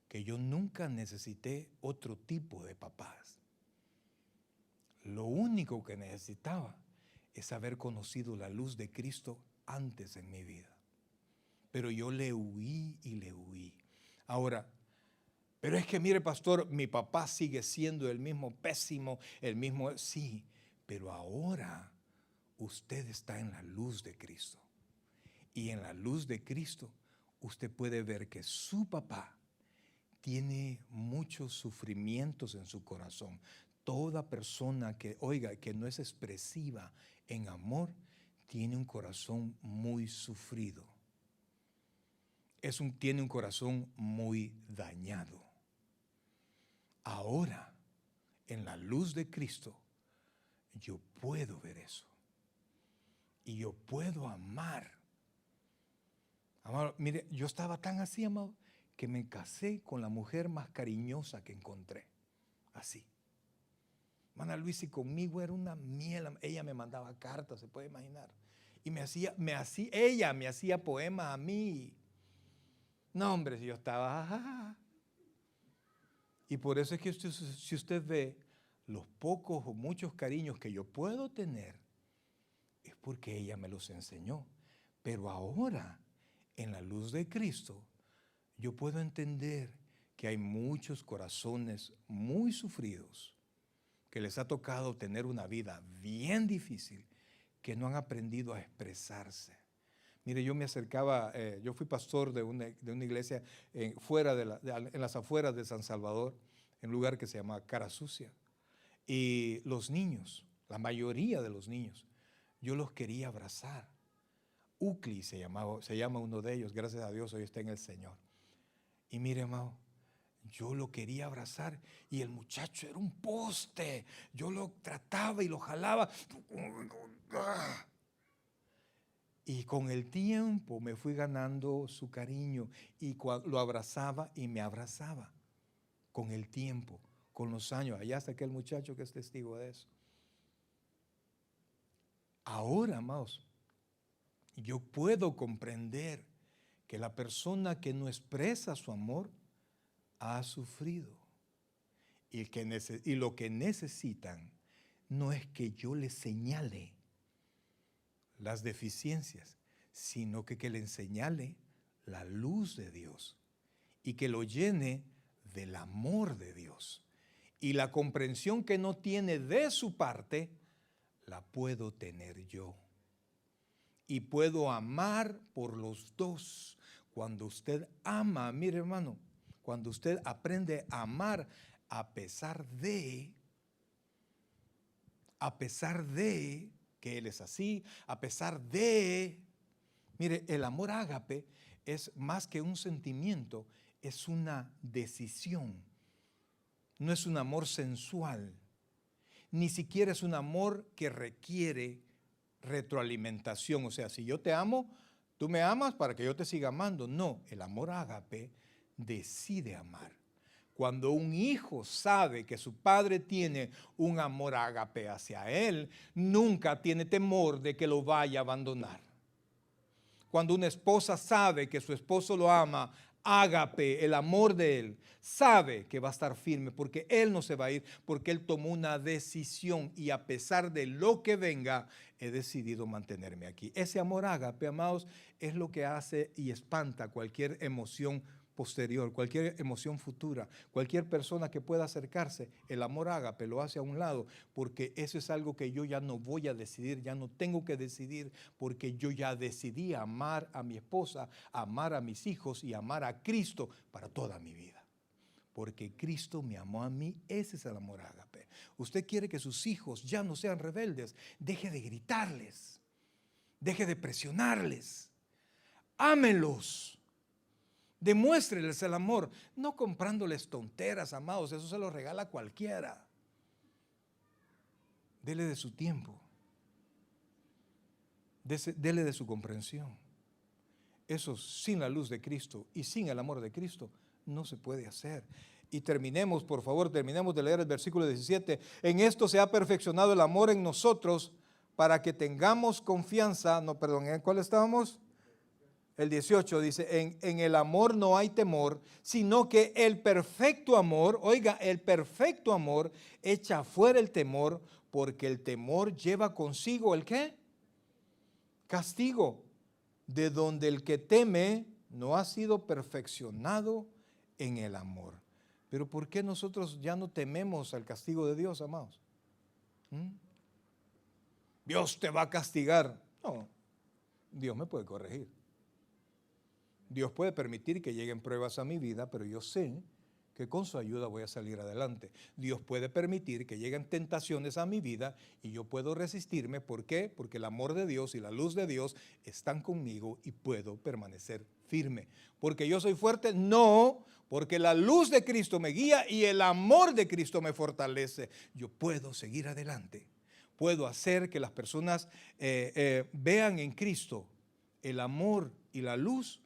que yo nunca necesité otro tipo de papás. Lo único que necesitaba es haber conocido la luz de Cristo antes en mi vida. Pero yo le huí y le huí. Ahora, pero es que mire, pastor, mi papá sigue siendo el mismo pésimo, el mismo, sí, pero ahora usted está en la luz de Cristo. Y en la luz de Cristo, usted puede ver que su papá tiene muchos sufrimientos en su corazón. Toda persona que, oiga, que no es expresiva en amor, tiene un corazón muy sufrido. Tiene un corazón muy dañado. Ahora, en la luz de Cristo, yo puedo ver eso. Y yo puedo amar. Amado, mire, yo estaba tan así, amado, que me casé con la mujer más cariñosa que encontré. Así. Mana Luis, y conmigo era una miel. Ella me mandaba cartas, se puede imaginar. Y ella me hacía poemas a mí. No, hombre, si yo estaba... Y por eso es que si usted ve los pocos o muchos cariños que yo puedo tener, es porque ella me los enseñó. Pero ahora, en la luz de Cristo, yo puedo entender que hay muchos corazones muy sufridos, que les ha tocado tener una vida bien difícil, que no han aprendido a expresarse. Mire, yo me acercaba, yo fui pastor de una iglesia en las afueras de San Salvador, en un lugar que se llama Cara Sucia. Y los niños, la mayoría de los niños, yo los quería abrazar. Ucli se llama uno de ellos, gracias a Dios hoy está en el Señor. Y mire, amado, yo lo quería abrazar y el muchacho era un poste. Yo lo trataba y lo jalaba. Y con el tiempo me fui ganando su cariño y lo abrazaba y me abrazaba. Con el tiempo, con los años. Allá está aquel muchacho que es testigo de eso. Ahora, amados, yo puedo comprender que la persona que no expresa su amor ha sufrido. Y lo que necesitan no es que yo les señale las deficiencias, sino que le señale la luz de Dios y que lo llene del amor de Dios. Y la comprensión que no tiene de su parte, la puedo tener yo. Y puedo amar por los dos. Cuando usted ama, mire hermano, cuando usted aprende a amar a pesar de que Él es así, a pesar de, Mire, el amor ágape es más que un sentimiento, es una decisión. No es un amor sensual, ni siquiera es un amor que requiere retroalimentación. O sea, si yo te amo, tú me amas para que yo te siga amando. No, el amor ágape decide amar. Cuando un hijo sabe que su padre tiene un amor ágape hacia él, nunca tiene temor de que lo vaya a abandonar. Cuando una esposa sabe que su esposo lo ama, ágape, el amor de él, sabe que va a estar firme porque él no se va a ir, porque él tomó una decisión y a pesar de lo que venga, he decidido mantenerme aquí. Ese amor ágape, amados, es lo que hace y espanta cualquier emoción posterior, cualquier emoción futura, cualquier persona que pueda acercarse. El amor ágape lo hace a un lado, porque eso es algo que yo ya no voy a decidir, ya no tengo que decidir, porque yo ya decidí amar a mi esposa, amar a mis hijos y amar a Cristo para toda mi vida. Porque Cristo me amó a mí, ese es el amor ágape. Usted quiere que sus hijos ya no sean rebeldes, deje de gritarles, deje de presionarles, ámelos. Demuéstreles el amor, no comprándoles tonteras, amados, eso se lo regala cualquiera. Dele de su tiempo, dele de su comprensión. Eso sin la luz de Cristo y sin el amor de Cristo no se puede hacer. Y terminemos, por favor, terminemos de leer el versículo 17. En esto se ha perfeccionado el amor en nosotros para que tengamos confianza. No, perdón, ¿en cuál estábamos? El 18 dice, en el amor no hay temor, sino que el perfecto amor, oiga, el perfecto amor echa fuera el temor, porque el temor lleva consigo ¿el qué? Castigo, de donde el que teme no ha sido perfeccionado en el amor. Pero ¿por qué nosotros ya no tememos al castigo de Dios, amados? Dios te va a castigar. No, Dios me puede corregir. Dios puede permitir que lleguen pruebas a mi vida, pero yo sé que con su ayuda voy a salir adelante. Dios puede permitir que lleguen tentaciones a mi vida y yo puedo resistirme. ¿Por qué? Porque el amor de Dios y la luz de Dios están conmigo y puedo permanecer firme. ¿Porque yo soy fuerte? No, porque la luz de Cristo me guía y el amor de Cristo me fortalece. Yo puedo seguir adelante. Puedo hacer que las personas vean en Cristo el amor y la luz.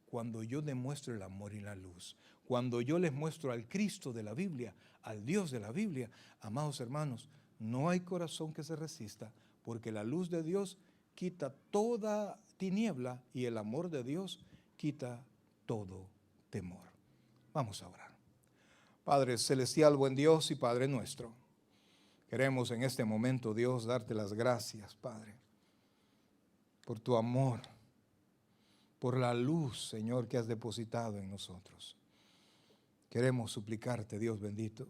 Cuando yo demuestro el amor y la luz, cuando yo les muestro al Cristo de la Biblia, al Dios de la Biblia, amados hermanos, no hay corazón que se resista, porque la luz de Dios quita toda tiniebla y el amor de Dios quita todo temor. Vamos a orar. Padre celestial, buen Dios y Padre nuestro, queremos en este momento, Dios, darte las gracias, Padre, por tu amor, por la luz, Señor, que has depositado en nosotros. Queremos suplicarte, Dios bendito,